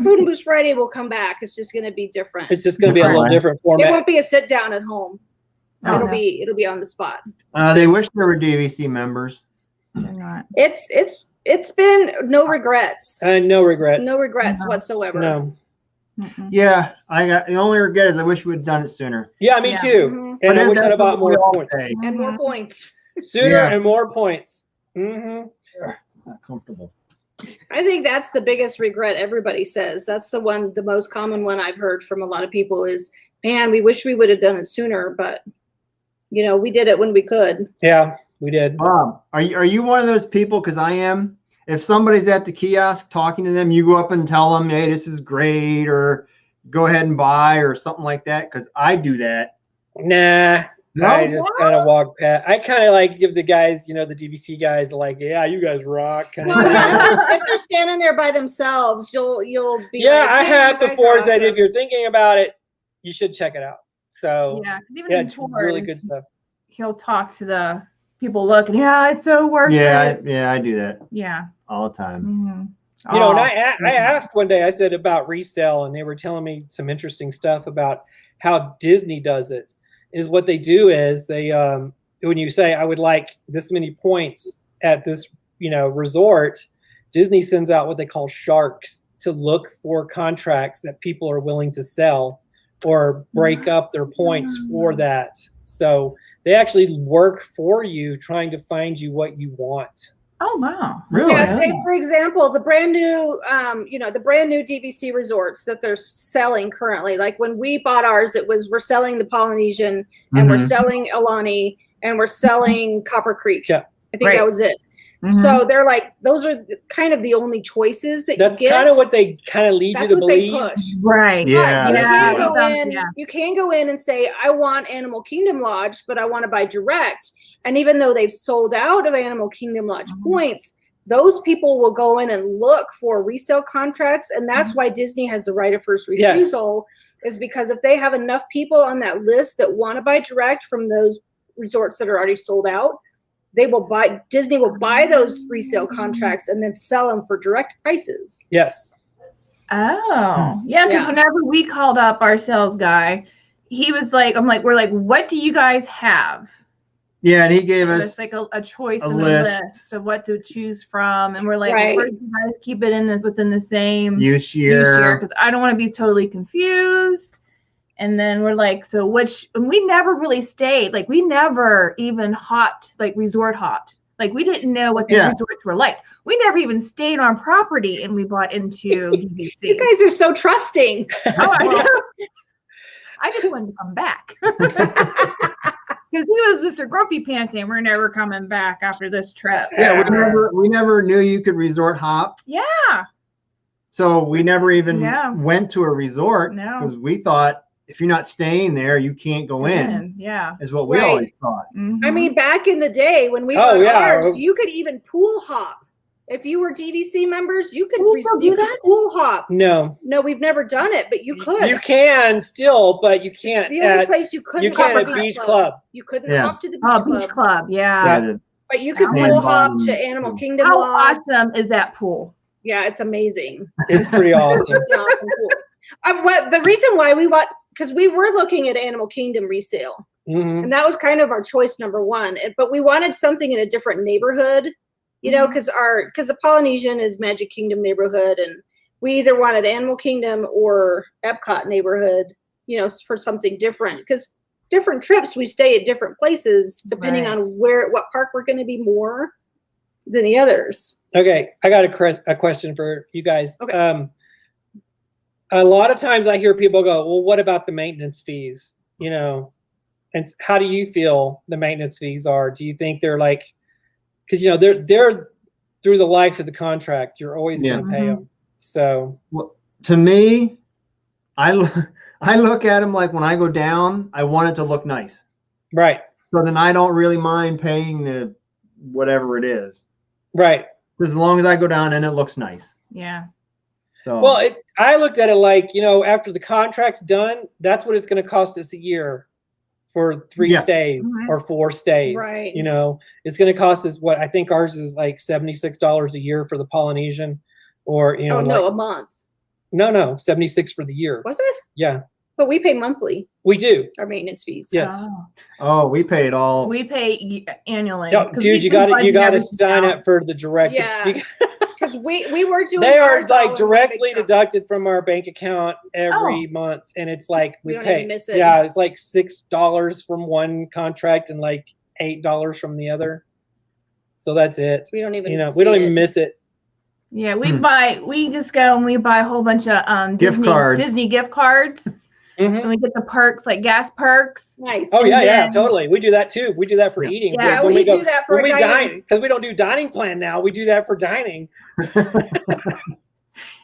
Food and Booze Friday will come back. It's just going to be different. It's just going to be a little different format. It won't be a sit down at home. It'll be on the spot. They wish they were DVC members. They're not. It's been no regrets. No regrets. No regrets whatsoever. No. Yeah, the only regret is I wish we would have done it sooner. Yeah, me too. And I wish I'd have bought more points. And more points. Sooner and more points. Mm-hmm. not comfortable. I think that's the biggest regret everybody says. That's the most common one I've heard from a lot of people is, man, we wish we would have done it sooner, but we did it when we could. Yeah, we did. Bob, are you one of those people? Because I am. If somebody's at the kiosk talking to them, you go up and tell them, hey, this is great, or go ahead and buy, or something like that. Because I do that. Nah. No? I just kind of walk past. I kind of like give the guys, the DVC guys, like, yeah, you guys rock. Kind of. If they're standing there by themselves, you'll be. Yeah, like, I have before said awesome. if you're thinking about it, you should check it out. So even yeah, it's really good stuff. He'll talk to the people looking. Yeah, it's so worth it. I do that. Yeah, all the time. Mm-hmm. And I asked one day. I said about resale, and they were telling me some interesting stuff about how Disney does it. Is what they do is they when you say I would like this many points at this resort, Disney sends out what they call sharks to look for contracts that people are willing to sell or break up their points for that. So they actually work for you, trying to find you what you want. Oh wow! Really? Yeah. Say for example, the brand new, the brand new DVC resorts that they're selling currently. Like when we bought ours, we're selling the Polynesian, and we're selling Alani, and we're selling Copper Creek. Yeah. I think that was it. Mm-hmm. So they're like, those are kind of the only choices that That's you get. kind of what they kind of lead you to believe. They push. Right. Yeah. You can go in and say, I want Animal Kingdom Lodge, but I want to buy direct. And even though they've sold out of Animal Kingdom Lodge points, those people will go in and look for resale contracts. And that's why Disney has the right of first refusal, is because if they have enough people on that list that want to buy direct from those resorts that are already sold out, Disney will buy those resale contracts and then sell them for direct prices. Yes. Oh, yeah. Because whenever we called up our sales guy, he was like, we're like, what do you guys have? Yeah, and he gave us like a choice a and list of what to choose from, and we're like, well, you guys keep it within the same use year, because I don't want to be totally confused. And then we're like, so and we never really stayed. Like we never even resort hopped. Like we didn't know what the resorts were like. We never even stayed on property, and we bought into DVC. You guys are so trusting. Oh, I know. I just wanted to come back. Because he was Mr. Grumpy Pants, and we're never coming back after this trip. Yeah, we never knew you could resort hop. Yeah. So we never even went to a resort because we thought if you're not staying there, you can't go in. Yeah. Is what we always thought. Mm-hmm. I mean, back in the day when we bought ours, you could even pool hop. If you were DVC members, you could pool hop. No, we've never done it, but you could. You can still, but you can't. The only place you couldn't hop at Beach Club. You couldn't hop to the Beach Club. Yeah. But you could pool hop to Animal Kingdom. How awesome is that pool? Yeah, it's amazing. It's pretty awesome. It's an awesome pool. The reason why we bought, because we were looking at Animal Kingdom resale, and that was kind of our choice number one. But we wanted something in a different neighborhood. Because the Polynesian is Magic Kingdom neighborhood, and we either wanted Animal Kingdom or Epcot neighborhood, for something different. Because different trips, we stay at different places depending on what park we're going to be more than the others. Okay, I got a question for you guys. Okay. A lot of times I hear people go, well, what about the maintenance fees? And how do you feel the maintenance fees are? Do you think they're like, because they're through the life of the contract, you're always going to pay them. So, to me, I look at them like when I go down, I want it to look nice. Right. So then I don't really mind paying the whatever it is. Right. As long as I go down and it looks nice. Yeah. So I looked at it like after the contract's done, that's what it's going to cost us a year. For 3 stays or 4 stays, right? It's going to cost us what I think ours is like $76 a year for the Polynesian, or a month. No, $76 for the year. Was it? Yeah. But we pay monthly. We do. Our maintenance fees. Yes. Oh, we pay it all. We pay annually. No, dude, you got to sign up for the direct. Yeah. Because we were doing. They are like directly deducted from our bank account every month, and it's like we don't pay. Even miss it. Yeah, it's like $6 from one contract and like $8 from the other. So that's it. We don't even we don't even miss it. Yeah, we just go and we buy a whole bunch of Gift cards. Disney gift cards. Mhm. And we get the perks, like gas perks. Nice. Oh And yeah, then- totally. We do that too. We do that for eating. Yeah, when we go, do that for when we dining. dine, because we don't do dining plan now. We do that for dining.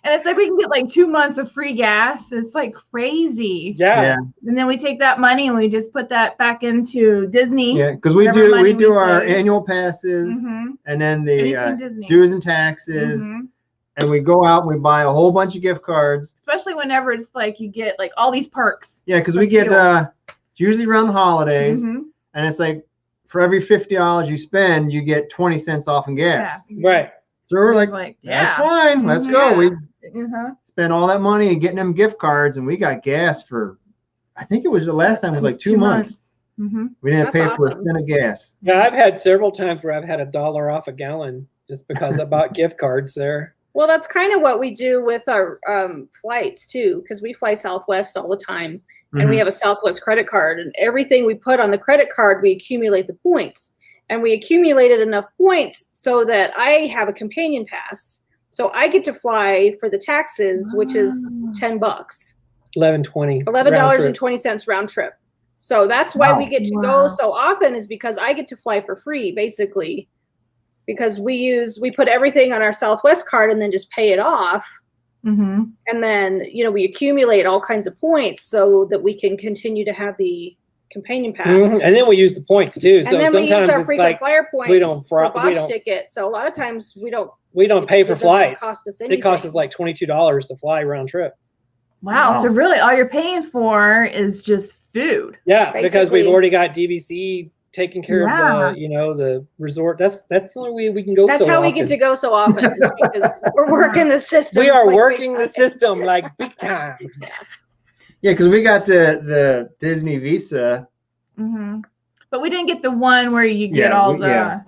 And it's like we can get like 2 months of free gas. It's like crazy. Yeah. And then we take that money and we just put that back into Disney. Yeah, because we Whatever do money we do we our save. annual passes Mhm. and then the Anything Disney. dues and taxes, Mhm. and we go out and we buy a whole bunch of gift cards. Especially whenever it's like you get like all these perks. Yeah, because we For get fuel. it's usually around the holidays, Mhm. and it's like for every $50 you spend, you get 20 cents off in gas. Right. So we're like, Like, that's yeah. fine, let's go. Yeah. We Uh-huh. spent all that money and getting them gift cards, and we got gas for, I think it was the last time it was like 2 months. Mhm. We didn't That's pay for a awesome. cent of gas. Yeah, I've had several times where I've had $1 off a gallon just because I bought gift cards there. Well, that's kind of what we do with our flights too, because we fly Southwest all the time, and we Mhm. have a Southwest credit card, and everything we put on the credit card, we accumulate the points, and we accumulated enough points so that I have a companion pass, so I get to fly for the taxes, which is $10, $11.20. $11.20 round trip. So that's why we Wow. get to go so often, is because I get to fly for free, basically, because we put everything on our Southwest card and then just pay it off. Mhm. And then, we accumulate all kinds of points so that we can continue to have the companion pass. Mhm. And then we use the points too. And So then we use sometimes our it's frequent like flyer points we don't for we Bob's don't- ticket. So a lot of times we don't pay it for doesn't flights. cost us It costs us anything. like $22 to fly round trip. Wow. Wow. So really all you're paying for is just food. Yeah, because Basically. we've already got DVC taking care Yeah. of the resort. That's the only way we can go. That's so how we often. get to go so often, is because we're working the system. We are like big working the time. system like big time. Yeah, because we got the Disney Visa. Mhm. But we didn't get the one where you get all the. yeah.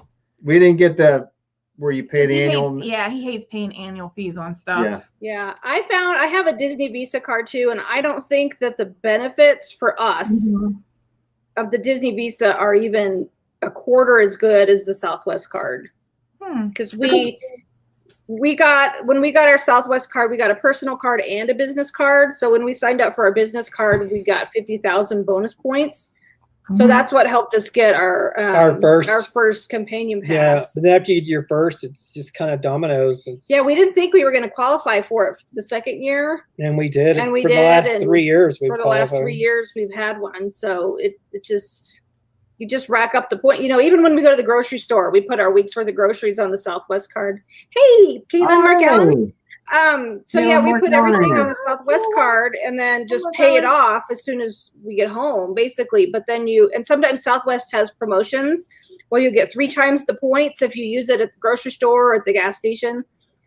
We didn't get the where you pay 'cause the he annual. Hates, yeah, he hates paying annual fees on stuff. Yeah. Yeah, I have a Disney Visa card too, and I don't think that the benefits for us Mhm. of the Disney Visa are even a quarter as good as the Southwest card. Hmm. Because when we got our Southwest card, we got a personal card and a business card. So when we signed up for our business card, we got 50,000 bonus points. So Mhm. that's what helped us get our first companion Yeah, pass. but then after you get your first, it's just kind of dominoes. Yeah, we didn't think we were going to qualify for it the second year. And we did. And we for did, the last and 3 years. We've For the last qualified. 3 years, we've had one. So you just rack up the point. Even when we go to the grocery store, we put our weeks worth of groceries on the Southwest card. Hey, Caitlin Markel. So Yeah, we put everything Markel. on the Southwest card and then just pay it off as soon as we get home, basically. But then and sometimes Southwest has promotions where you get 3 times the points if you use it at the grocery store or at the gas station.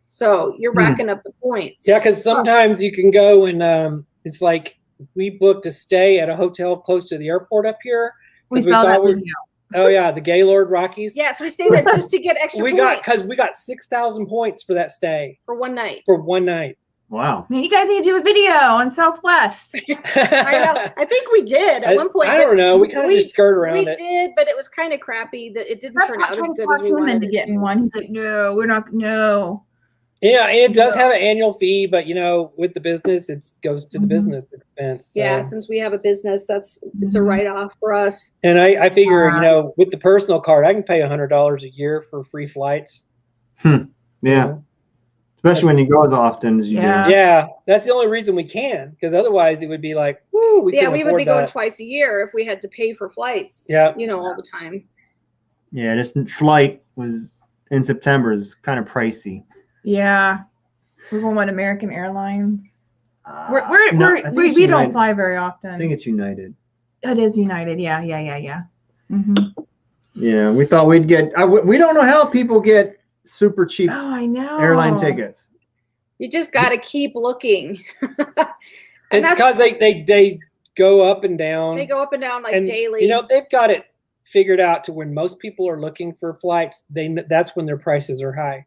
So you're racking up the points. Yeah, because sometimes you can go and it's like we booked a stay at a hotel close to the airport up here. We 'cause we saw that thought we- video. Oh yeah, the Gaylord Rockies. Yeah, so we stayed there just to get extra points. We got 6,000 points for that stay for one night. for one night. Wow. Man, you guys need to do a video on Southwest. I know. I think we did at one point. I don't know. We kind of just skirt around We it. did, but it was kind of crappy that it didn't That's turn not out as trying to good talk as we him wanted into it getting to. one. He's like, no, we're not. No. Yeah, and it does have an annual fee, but with the business, it goes to the Mhm. business expense. So. Yeah, since we have a business, it's a write-off for us. And I figure, with the personal card, I can pay $100 a year for free flights. Yeah. know? Especially when you go as often as you Yeah. do. Yeah, that's the only reason we can, because otherwise it would be like, woo, we Yeah, couldn't we would afford be going that. twice a year if we had to pay for flights. Yeah. All the time. Yeah, this flight was in September is kind of pricey. Yeah. We're going with American Airlines. No, I think We it's don't United. fly very often. I think it's United. It is United. Yeah. Mm-hmm. Yeah, we thought we'd get. We don't know how people get super cheap Oh, I know. airline tickets. You just got to keep looking. It's because they go up and down. They go up and down and, daily. They've got it figured out to when most people are looking for flights, that's when their prices are high.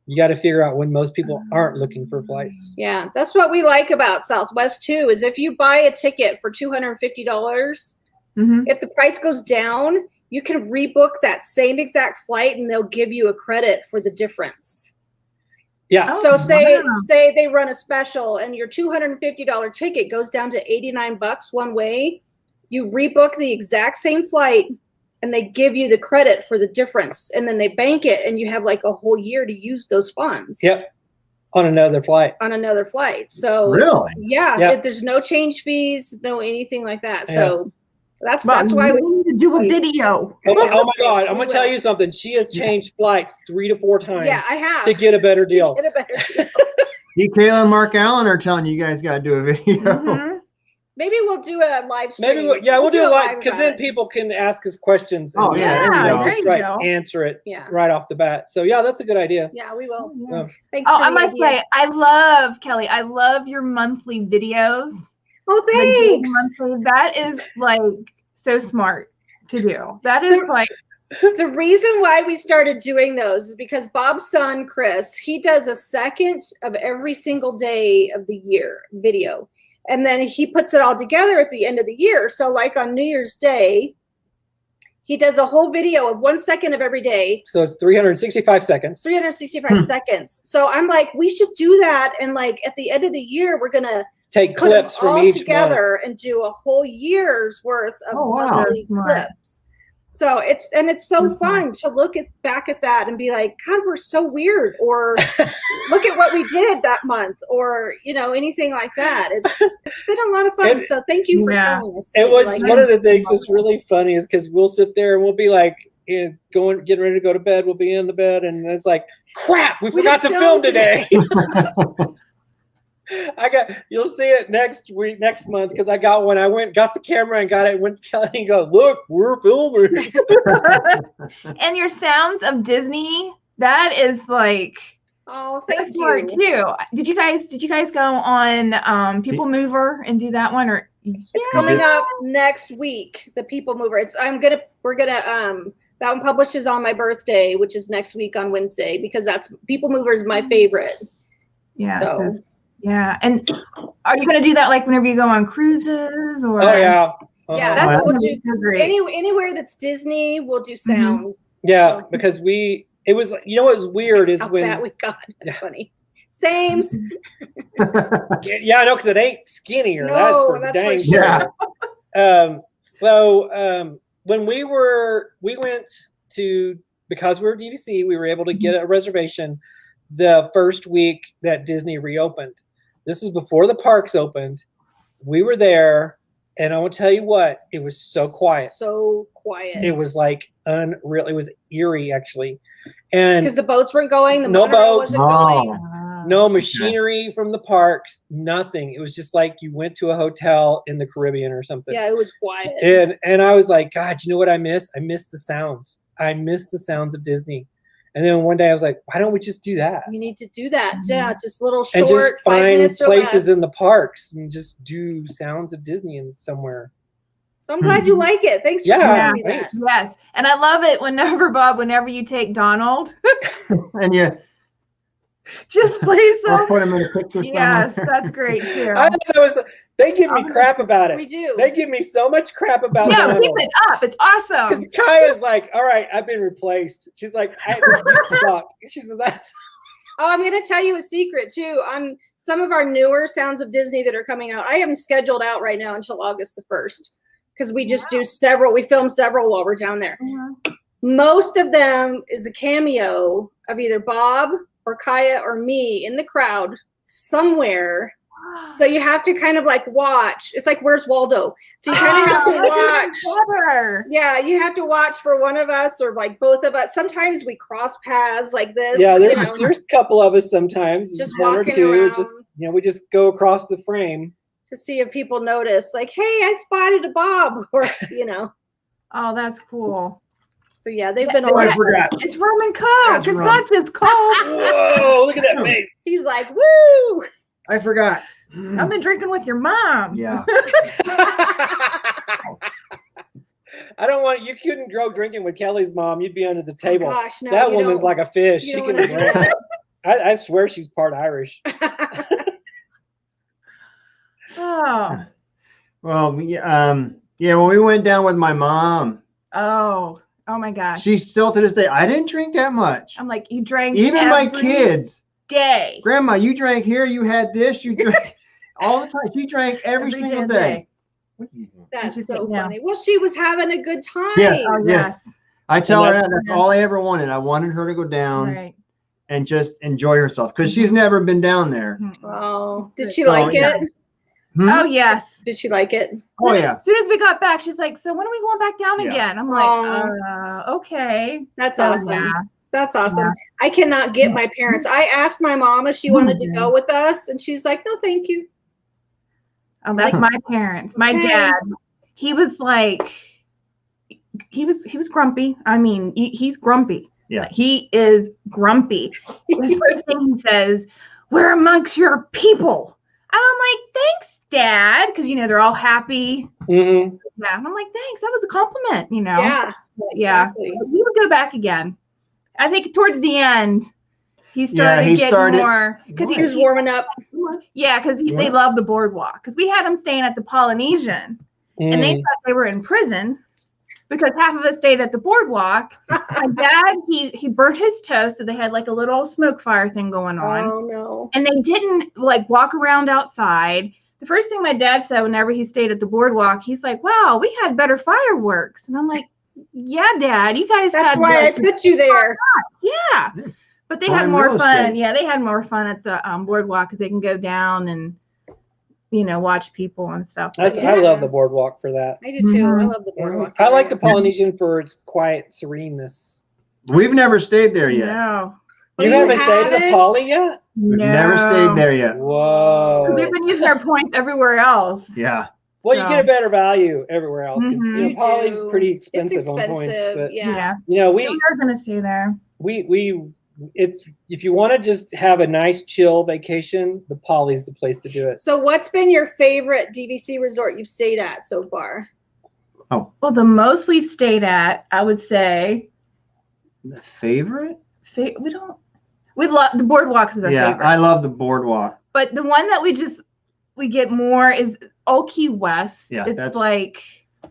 You got to figure out when most people aren't looking for flights. Yeah, that's what we like about Southwest too, is if you buy a ticket for $250, Mm-hmm. if the price goes down, you can rebook that same exact flight and they'll give you a credit for the difference. Yeah. So say they run a special and your $250 ticket goes down to $89 one way. You rebook the exact same flight and they give you the credit for the difference, and then they bank it and you have like a whole year to use those funds. Yep. On another flight. So really? There's no change fees, no anything like that. Yeah. So that's why we need to do a video. Oh my God. I'm going to tell you something. She has changed flives 3 to 4 times. Yeah, I have. To get a better deal. See, Kayla and Mark Allen are telling you guys got to do a video. Mm-hmm. Maybe we'll do a live stream. Maybe we'll do a live, because then people can ask us questions. And Oh, yeah. Answer it right off the bat. So yeah, that's a good idea. Yeah, we will. Yeah. Thanks. I must say, I love Kelly. I love your monthly videos. Oh, thanks. Monthly. That is like so smart to do. That is like. The reason why we started doing those is because Bob's son, Chris, he does a second of every single day of the year video. And then he puts it all together at the end of the year. So like on New Year's Day, he does a whole video of 1 second of every day. So it's 365 seconds. 365 seconds. So I'm like, we should do that. And like at the end of the year, we're going to take clips from each together and do a whole year's worth of monthly clips. So it's so fun to look back at that and be like, God, we're so weird, or look at what we did that month, or anything like that. It's been a lot of fun. So thank you for telling us. It was one of the things that's really funny is because we'll sit there and we'll be like getting ready to go to bed. We'll be in the bed and it's like, crap, we forgot to film today. You'll see it next month, because I got one. I went, got the camera and got it, went to Kelly and go, look, we're filming. And your Sounds of Disney, that is like, thank you. Smart too. Did you guys go on People Mover and do that one, or it's coming up next week, the People Mover. That one publishes on my birthday, which is next week on Wednesday, because People Mover is my favorite. Yeah. So yeah. And are you going to do that like whenever you go on cruises, or? Oh yeah. Yeah, that's what we'll do. Anywhere that's Disney, we'll do sounds. Yeah, because it was, what was weird is how when fat we got. That's funny. Sames. Yeah, I know, because it ain't skinnier. No, that's for sure. Yeah. So when we went to, because we were DVC, we were able to get a reservation the first week that Disney reopened. This is before the parks opened. We were there, and I will tell you what, it was so quiet. So quiet. It was like unreal. It was eerie, actually. And because the boats weren't going, the no monorail boats, wasn't going. no machinery from the parks, nothing. It was just like you went to a hotel in the Caribbean or something. Yeah, it was quiet. And I was like, God, you know what I miss? I miss the sounds. I miss the sounds of Disney. And then one day I was like, why don't we just do that? You need to do that. Yeah, just little short, and just 5 minutes find or places less. in the parks and just do Sounds of Disney in somewhere. I'm glad you like it. Thanks for telling me that. Yes. And I love it whenever you take Donald and you just play some. put him in a picture somewhere. Yes, that's great too. They give me crap about it. We do. They give me so much crap about it. Keep it up. It's awesome. Because Kaya's like, all right, I've been replaced. She's like, you suck. She says, that's. Oh, I'm going to tell you a secret too. On some of our newer Sounds of Disney that are coming out, I am scheduled out right now until August the 1st, because we just do several. We film several while we're down there. Most of them is a cameo of either Bob or Kaya or me in the crowd somewhere. So you have to kind of like watch. It's like, Where's Waldo? So you kind of have to watch. Yeah, you have to watch for one of us or like both of us. Sometimes we cross paths like this. Yeah, there's a couple of us sometimes. Just one or two. around. Just we just go across the frame to see if people notice. Like, hey, I spotted a Bob, or Oh, that's cool. So yeah, they've been a lot. It's rum and Coke. It's not just Coke. Whoa! Look at that face. He's like, woo! I forgot. I've been drinking with your mom. Yeah. I don't want you. Couldn't go drinking with Kelly's mom. You'd be under the table. Oh, gosh, no, that woman's like a fish. She can drink. I swear she's part Irish. Oh. Well, when we went down with my mom Oh my gosh. She's still to this day. I didn't drink that much. I'm like, you drank Even my every kids. day. Grandma, you drank here. You had this. You drank all the time. She drank every single damn day. That's so Yeah. funny. Well, she was having a good time. Yeah. Oh, Yes. I tell her that's- that's all I ever wanted. I wanted her to go down Right. and just enjoy herself because she's never been down there. Oh, did she So, like yeah. it? Hmm? Oh yes. Did she like it? Oh yeah. As soon as we got back, she's like, "So when are we going back down Yeah. again?" I'm like, "Okay." That's So, awesome. yeah. That's awesome. I cannot get my parents. I asked my mom if she wanted to go with us, and she's like, "No, thank you." Oh, that's my parents. My Okay. dad, he was like, he was grumpy. I mean, he's grumpy. Yeah. Like, he is grumpy. The first thing he says, "We're amongst your people," and I'm like, "Thanks, Dad," because they're all happy. Mm-hmm. Yeah, and I'm like, "Thanks, that was a compliment," Yeah. But yeah, Exactly. he would go back again. I think towards the end, he started he to get started- more because He was warming up. yeah, because they What? love the boardwalk. Because we had him staying at the Polynesian, and they Mm. thought they were in prison because half of us stayed at the boardwalk. My dad, he burnt his toast, so they had like a little smoke fire thing going on, Oh no. and they didn't like walk around outside. The first thing my dad said whenever he stayed at the boardwalk, he's like, "Wow, we had better fireworks," and I'm like, "Yeah, Dad, you guys That's had why I like, put you there. yeah." But they had Prime more real fun. estate. Yeah, they had more fun at the boardwalk because they can go down and watch people and stuff. But That's, yeah. I love the boardwalk for that. I do too. I Mhm. love the boardwalk. I like the Polynesian for its quiet sereneness. We've never stayed there yet. No, You you haven't stayed at the haven't? Poly yet? We've never stayed there yet. Whoa. We've been using our points everywhere else. Yeah. Well, you get a better value everywhere else because Mhm. You Poly's do. pretty It's expensive on points. expensive. But Yeah. So we we're gonna stay there. if you want to just have a nice chill vacation, the Poly's the place to do it. So, what's been your favorite DVC resort you've stayed at so far? Well, the most we've stayed at, I would say, The favorite? we love the boardwalks is our Yeah, favorite. I love the boardwalk. But the one that we get more is Old Key West. Yeah, It's that's- like,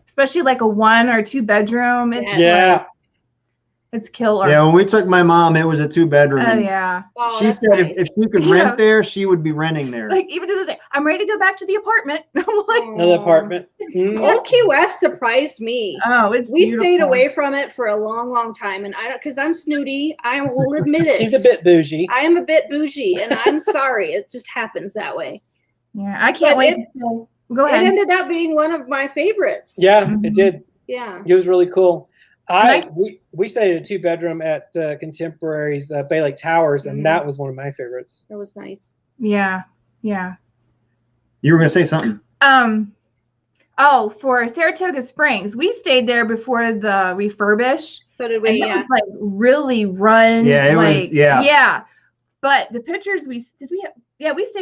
especially like a 1 or 2 bedroom. It's Yeah. it's killer. Yeah, when we took my mom, it was a 2-bedroom. Oh and yeah. Oh, she that's said nice. if she could Yeah. rent there, she would be renting there. Like even to this day, I'm ready to go back to the apartment. I'm like, Another apartment. Mm. Old Key West surprised me. oh, it's We stayed beautiful. away from it for a long, long time, and I don't, because I'm snooty. I will admit it. She's a bit bougie. I am a bit bougie, and I'm sorry. It just happens that way. Yeah, I can't But wait. it- Go It ahead. ended up being one of my favorites. Yeah, Mhm. it did. Yeah. It was really cool. Like- We stayed at a 2-bedroom at Contemporary's Bay Lake Towers, and Mhm. that was one of my favorites. It was nice. Yeah, yeah. You were going to say something. Oh, for Saratoga Springs, we stayed there before the refurbish. So did And we. that Yeah. was like really run. Yeah, it was- like, yeah. Yeah. But the pictures we stayed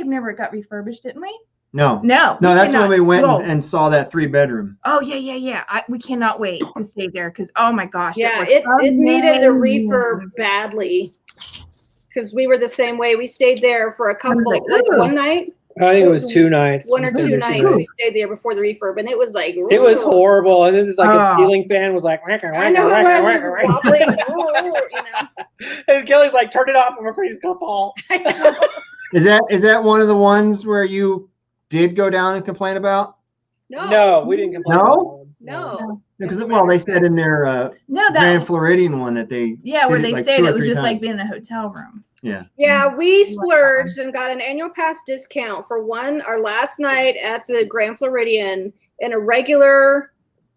whenever it got refurbished, didn't we? No. No. No, that's cannot- when we went Whoa. and saw that 3-bedroom. Oh yeah. We cannot wait to stay there because oh my gosh. Yeah. was It needed a amazing. refurb badly because we were the same way. We stayed there for a couple, like, like ooh. one night, I think it was 2 nights. one or We stayed two there nights. nights. We stayed there before the refurb, and it was like It was ooh. horrible, and it was like Oh. a ceiling fan was like. I know it was. It was wobbling. You know. And Kelly's like, turn it off. I'm afraid it's gonna fall. I know. Is that one of the ones where you did go down and complain about? No, we didn't complain. No? about it. No. Because As a well, matter they of said fact. in their No, Grand that Floridian one that they where did they it like stayed, 2 or it was 3 just times. like being in a hotel room. Yeah, we splurged and got an annual pass discount for our last night at the Grand Floridian in a regular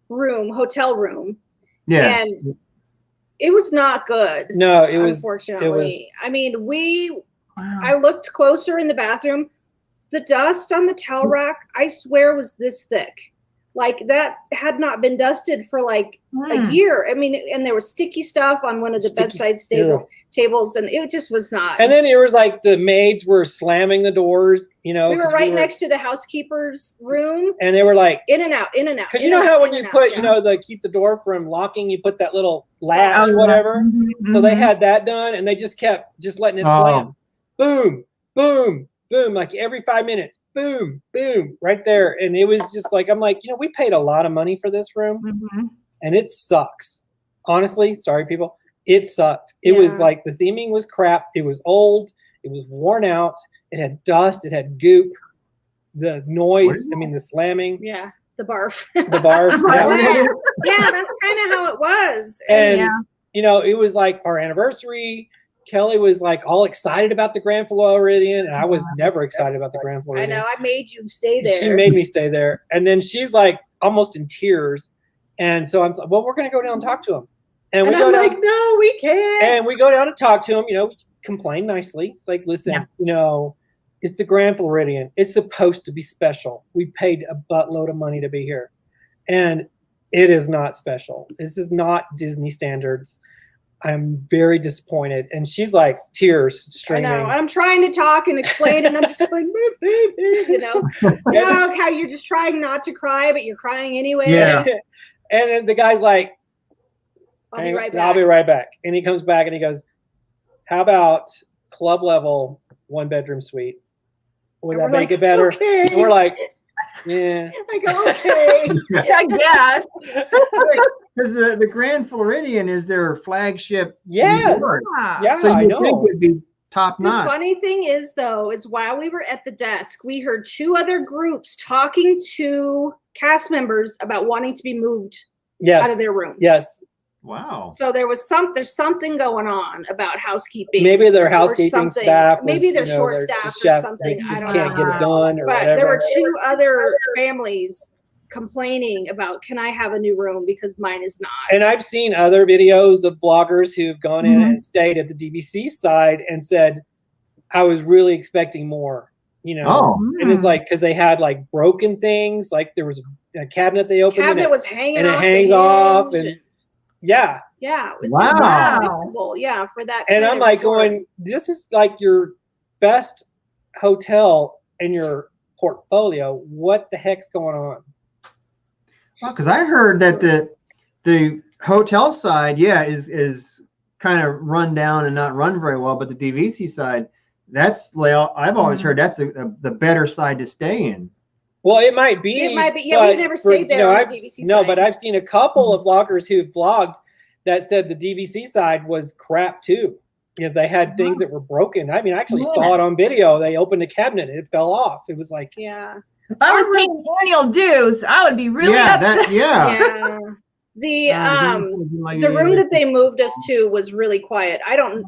room, hotel room. Yeah. And it was not good. No, it was. Unfortunately. I mean, Wow. I looked closer in the bathroom. The dust on the towel rack, I swear, was this thick. Like that had not been dusted for like a year. I mean, and there was sticky stuff on one of the Sticky- bedside tables, and it just was not. And then it was like the maids were slamming the doors. You know, we were 'cause right next to the housekeeper's room, and they were like, in and out, in and out. because in you know and how out, when in you and put, out, you yeah. know, the keep the door from locking, you put that little latch, Oh, yeah. whatever. Mhm, So they mhm. had that done, and they just kept just letting it Oh. slam. Boom, boom, boom, like every 5 minutes. Boom, boom, right there. And it was just like, I'm like, you know, we paid a lot of money for this room. Mhm. and it sucks. Honestly, sorry people, it sucked. It was like the theming was crap. It was old. It was worn out. It had dust. It had goop. The noise. I mean, the slamming. Yeah, the barf. The barf. Yeah, that's kind of how it was. And you know, it was like our anniversary. Kelly was like all excited about the Grand Floridian, and I was never excited about the Grand Floridian. I know. I made you stay there. She made me stay there, and then she's like almost in tears, and so I'm like, well, we're gonna go down and talk to him, and we go down. Like, no, we can't. And we go down to talk to him. You know, complain nicely. It's like, listen, you know, it's the Grand Floridian. It's supposed to be special. We paid a buttload of money to be here, and it is not special. This is not Disney standards. I'm very disappointed. And she's like tears streaming. I know. I'm trying to talk and explain, and I'm just like, you know, how you're just trying not to cry, but you're crying anyway. Yeah. And then the guy's like, I'll be right back. I'll be right back. And he comes back and he goes, how about club level 1-bedroom suite? Would that make it better? Okay. And we're like, yeah. I go, okay. I guess. Because the Grand Floridian is their flagship. Yes. resort. Yeah, So I you know. think it'd be top The notch. funny thing is, though, is while we were at the desk, we heard 2 other groups talking to cast members about wanting to be moved out of their room. Yes. Wow. So there's something going on about housekeeping. Maybe their housekeeping staff. Maybe they're you know, short-staffed they're or something. They just I don't can't know. get it done or But whatever. there were 2 other families complaining about, can I have a new room because mine is not. And I've seen other videos of bloggers who've gone in and stayed at the DVC side and said, I was really expecting more, you know. Oh. And it's like, because they had like broken things, like there was a cabinet they opened. Cabinet was hanging and off. it hangs off. And yeah. Yeah. It's Wow. just not acceptable. Yeah. For that. And kind I'm of like resort. going, this is like your best hotel in your portfolio. What the heck's going on? Well, because I heard that the hotel side, is kind of run down and not run very well, but the DVC side, that's I've always heard that's the better side to stay in. Well, it might be. It might be. Yeah, we've never stayed there on the DVC No, side. but I've seen a couple of bloggers who've blogged that said the DVC side was crap too. You know, they had things that were broken. I mean, I actually saw it on video. They opened a cabinet and it fell off. It was like, yeah. If I was paying annual dues, I would be really upset. Yeah. The room that they moved us to was really quiet.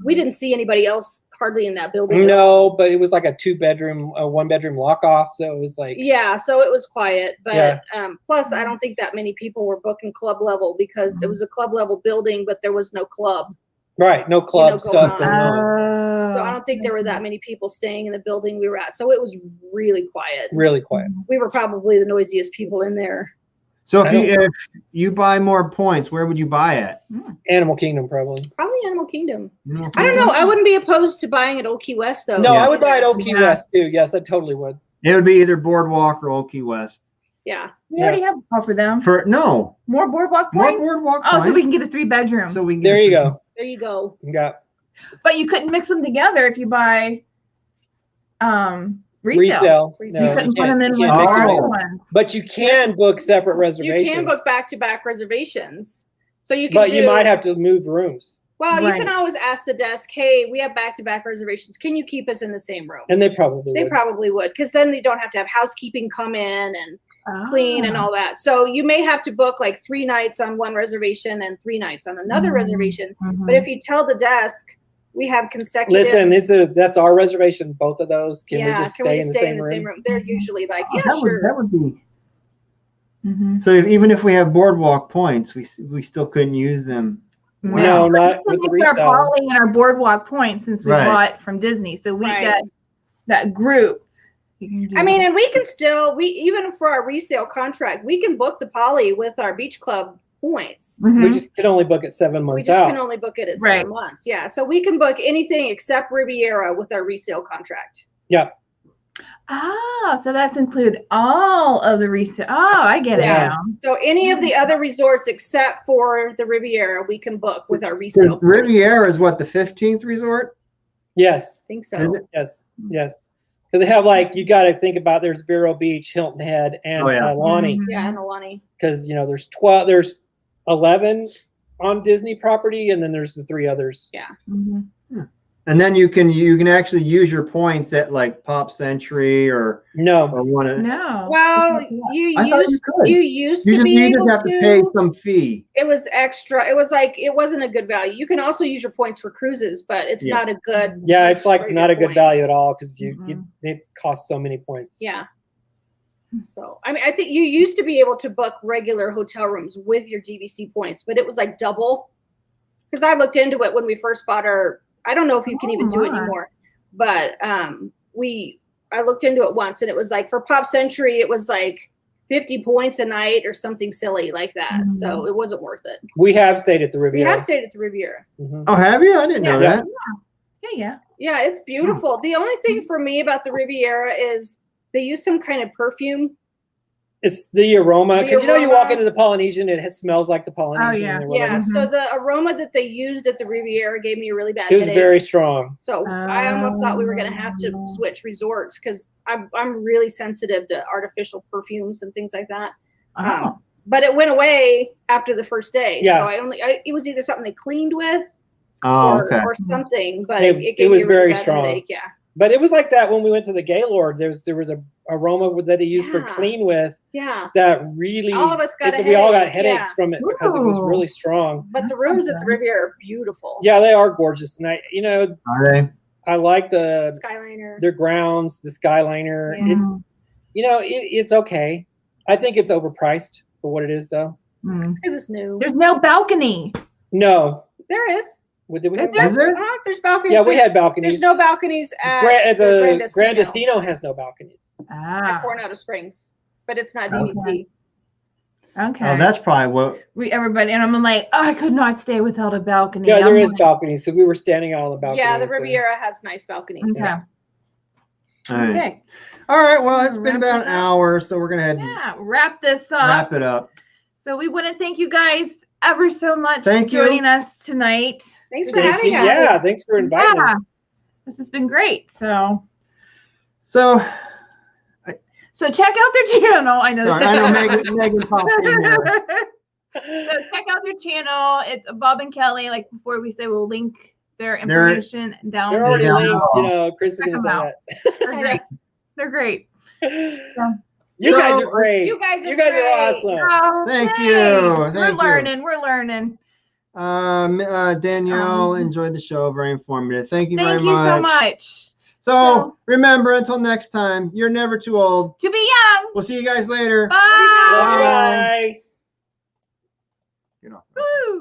We didn't see anybody else hardly in that building. No, but it was like a 1-bedroom lock off. So it was like, yeah, so it was quiet. But plus, I don't think that many people were booking club level because it was a club level building, but there was no club. Right, no club stuff going on. So I don't think there were that many people staying in the building we were at. So it was really quiet. Really quiet. We were probably the noisiest people in there. So if you buy more points, where would you buy it? Animal Kingdom, probably. Probably Animal Kingdom. I don't know. I wouldn't be opposed to buying at Old Key West, though. No, I would buy at Old Key West, too. Yes, I totally would. It would be either Boardwalk or Old Key West. Yeah. We already have a call for them. More Boardwalk points? More Boardwalk points. points. So we can get a 3-bedroom. So we can there you go. There you go. Yeah. But you couldn't mix them together if you buy resale. No, you couldn't put them in with ones. But you can book separate reservations. You can book back-to-back reservations. So you can But you might have to move rooms. Well, you can always ask the desk, hey, we have back-to-back reservations. Can you keep us in the same room? And they probably would. Because then they don't have to have housekeeping come in and clean and all that. So you may have to book like 3 nights on one reservation and 3 nights on another reservation. But if you tell the desk, we have consecutive. Listen, that's our reservation, both of those. Can we just stay in the same room? They're usually like, sure. That would be. So even if we have Boardwalk points, we still couldn't use them. No, not with the resale. Our Poly and our Boardwalk points since we bought from Disney. So we got that group. I mean, and we can still, even for our resale contract, we can book the Poly with our beach club points. We just can only book it 7 months out. We just can only book it at 7 months. Yeah. So we can book anything except Riviera with our resale contract. Yeah. So that's include all of the resale. I get it now. So any of the other resorts except for the Riviera, we can book with our resale. The Riviera is what, the 15th resort? Yes. I think so. Yes. Because they have you got to think about there's Vero Beach, Hilton Head, and Alani. Yeah, and Alani. Because there's 12. There's 11 on Disney property, and then there's the 3 others. Yeah. Mhm. And then you can actually use your points at like Pop Century or No. one of. No. Well, I thought you used You to be just able have to pay some fee. It was extra. It was like it wasn't a good value. You can also use your points for cruises, but it's Yeah. not a good. Yeah, it's like for not your a good points. value at all because Mhm. it costs so many points. Yeah. So I mean, I think you used to be able to book regular hotel rooms with your DVC points, but it was like double. Because I looked into it when we first bought our. I don't know if you can even do it my. anymore, but I looked into it once, and it was like for Pop Century, it was like 50 points a night or something silly like that. Mhm. So it wasn't worth it. We have stayed at the We Riviera. have stayed at the Riviera. Mhm. Oh, have you? I didn't know Yeah. that. Yeah. Yeah, it's beautiful. The only thing for me about the Riviera is they use some kind of perfume. It's the aroma, because you walk aroma. into the Polynesian, it smells like the Polynesian. yeah. or whatever. Yeah, Mhm. so the aroma that they used at the Riviera gave me a really bad It was headache. very strong. So I almost thought we were going to have to switch resorts because I'm really sensitive to artificial perfumes and things like that. Oh. But it went away after the first day. Yeah. So it was either something they cleaned with Oh, or, okay. or something, but It- it it gave was me a really very bad strong. headache. Yeah. But it was like that when we went to the Gaylord. There was a aroma that they used for Yeah. clean with Yeah. that really. All of us got a we all got headache, headaches yeah. from it because it was Ooh. really strong. But the That rooms sounds at the good. Riviera are beautiful. Yeah, they are gorgeous, and Are they? I like the Skyliner. their grounds, the Skyliner. Yeah. It's it's okay. I think it's overpriced for what it is, though. Mm. Because it's new. There's no balcony. No, There is. did we have Is there? Is there? There's balconies. Yeah, we There's- had balconies. There's no balconies at the the Grand Destino has no balconies. at Ah. Coronado Springs, but it's not Okay. DVC. Okay. Oh, that's probably what. Everybody, and I'm like, I could not stay without a balcony. Yeah, there I'm is like, balconies, so we were standing out on the balcony. Yeah, the Riviera has nice balconies. Okay. All right. Okay. All right. Well, it's been Wrap about it an up. hour, so we're gonna head Yeah. Wrap this up. wrap it up. So we want to thank you guys ever so much Thank for you. joining us tonight. Thanks for Thank having you. us. Yeah, thanks for inviting Yeah. us. This has been great. So check out their channel. I know. Sorry, I know Megan popped in here. So check out their channel. It's Bob and Kelly. Like before we say, we'll link their information down. They're already Yeah. linked. Chris is Check gonna them out. say They're great. They're great. that. You guys So- are great. You guys are are great. awesome. Oh, Thank thanks. you. We're Thank you. learning. We're learning. Danielle enjoyed the show. Very informative. Thank you very Thank you much. so much. So remember, until next time, you're never too old. To be young. We'll see you guys later. Bye. Bye. Get off. Woo.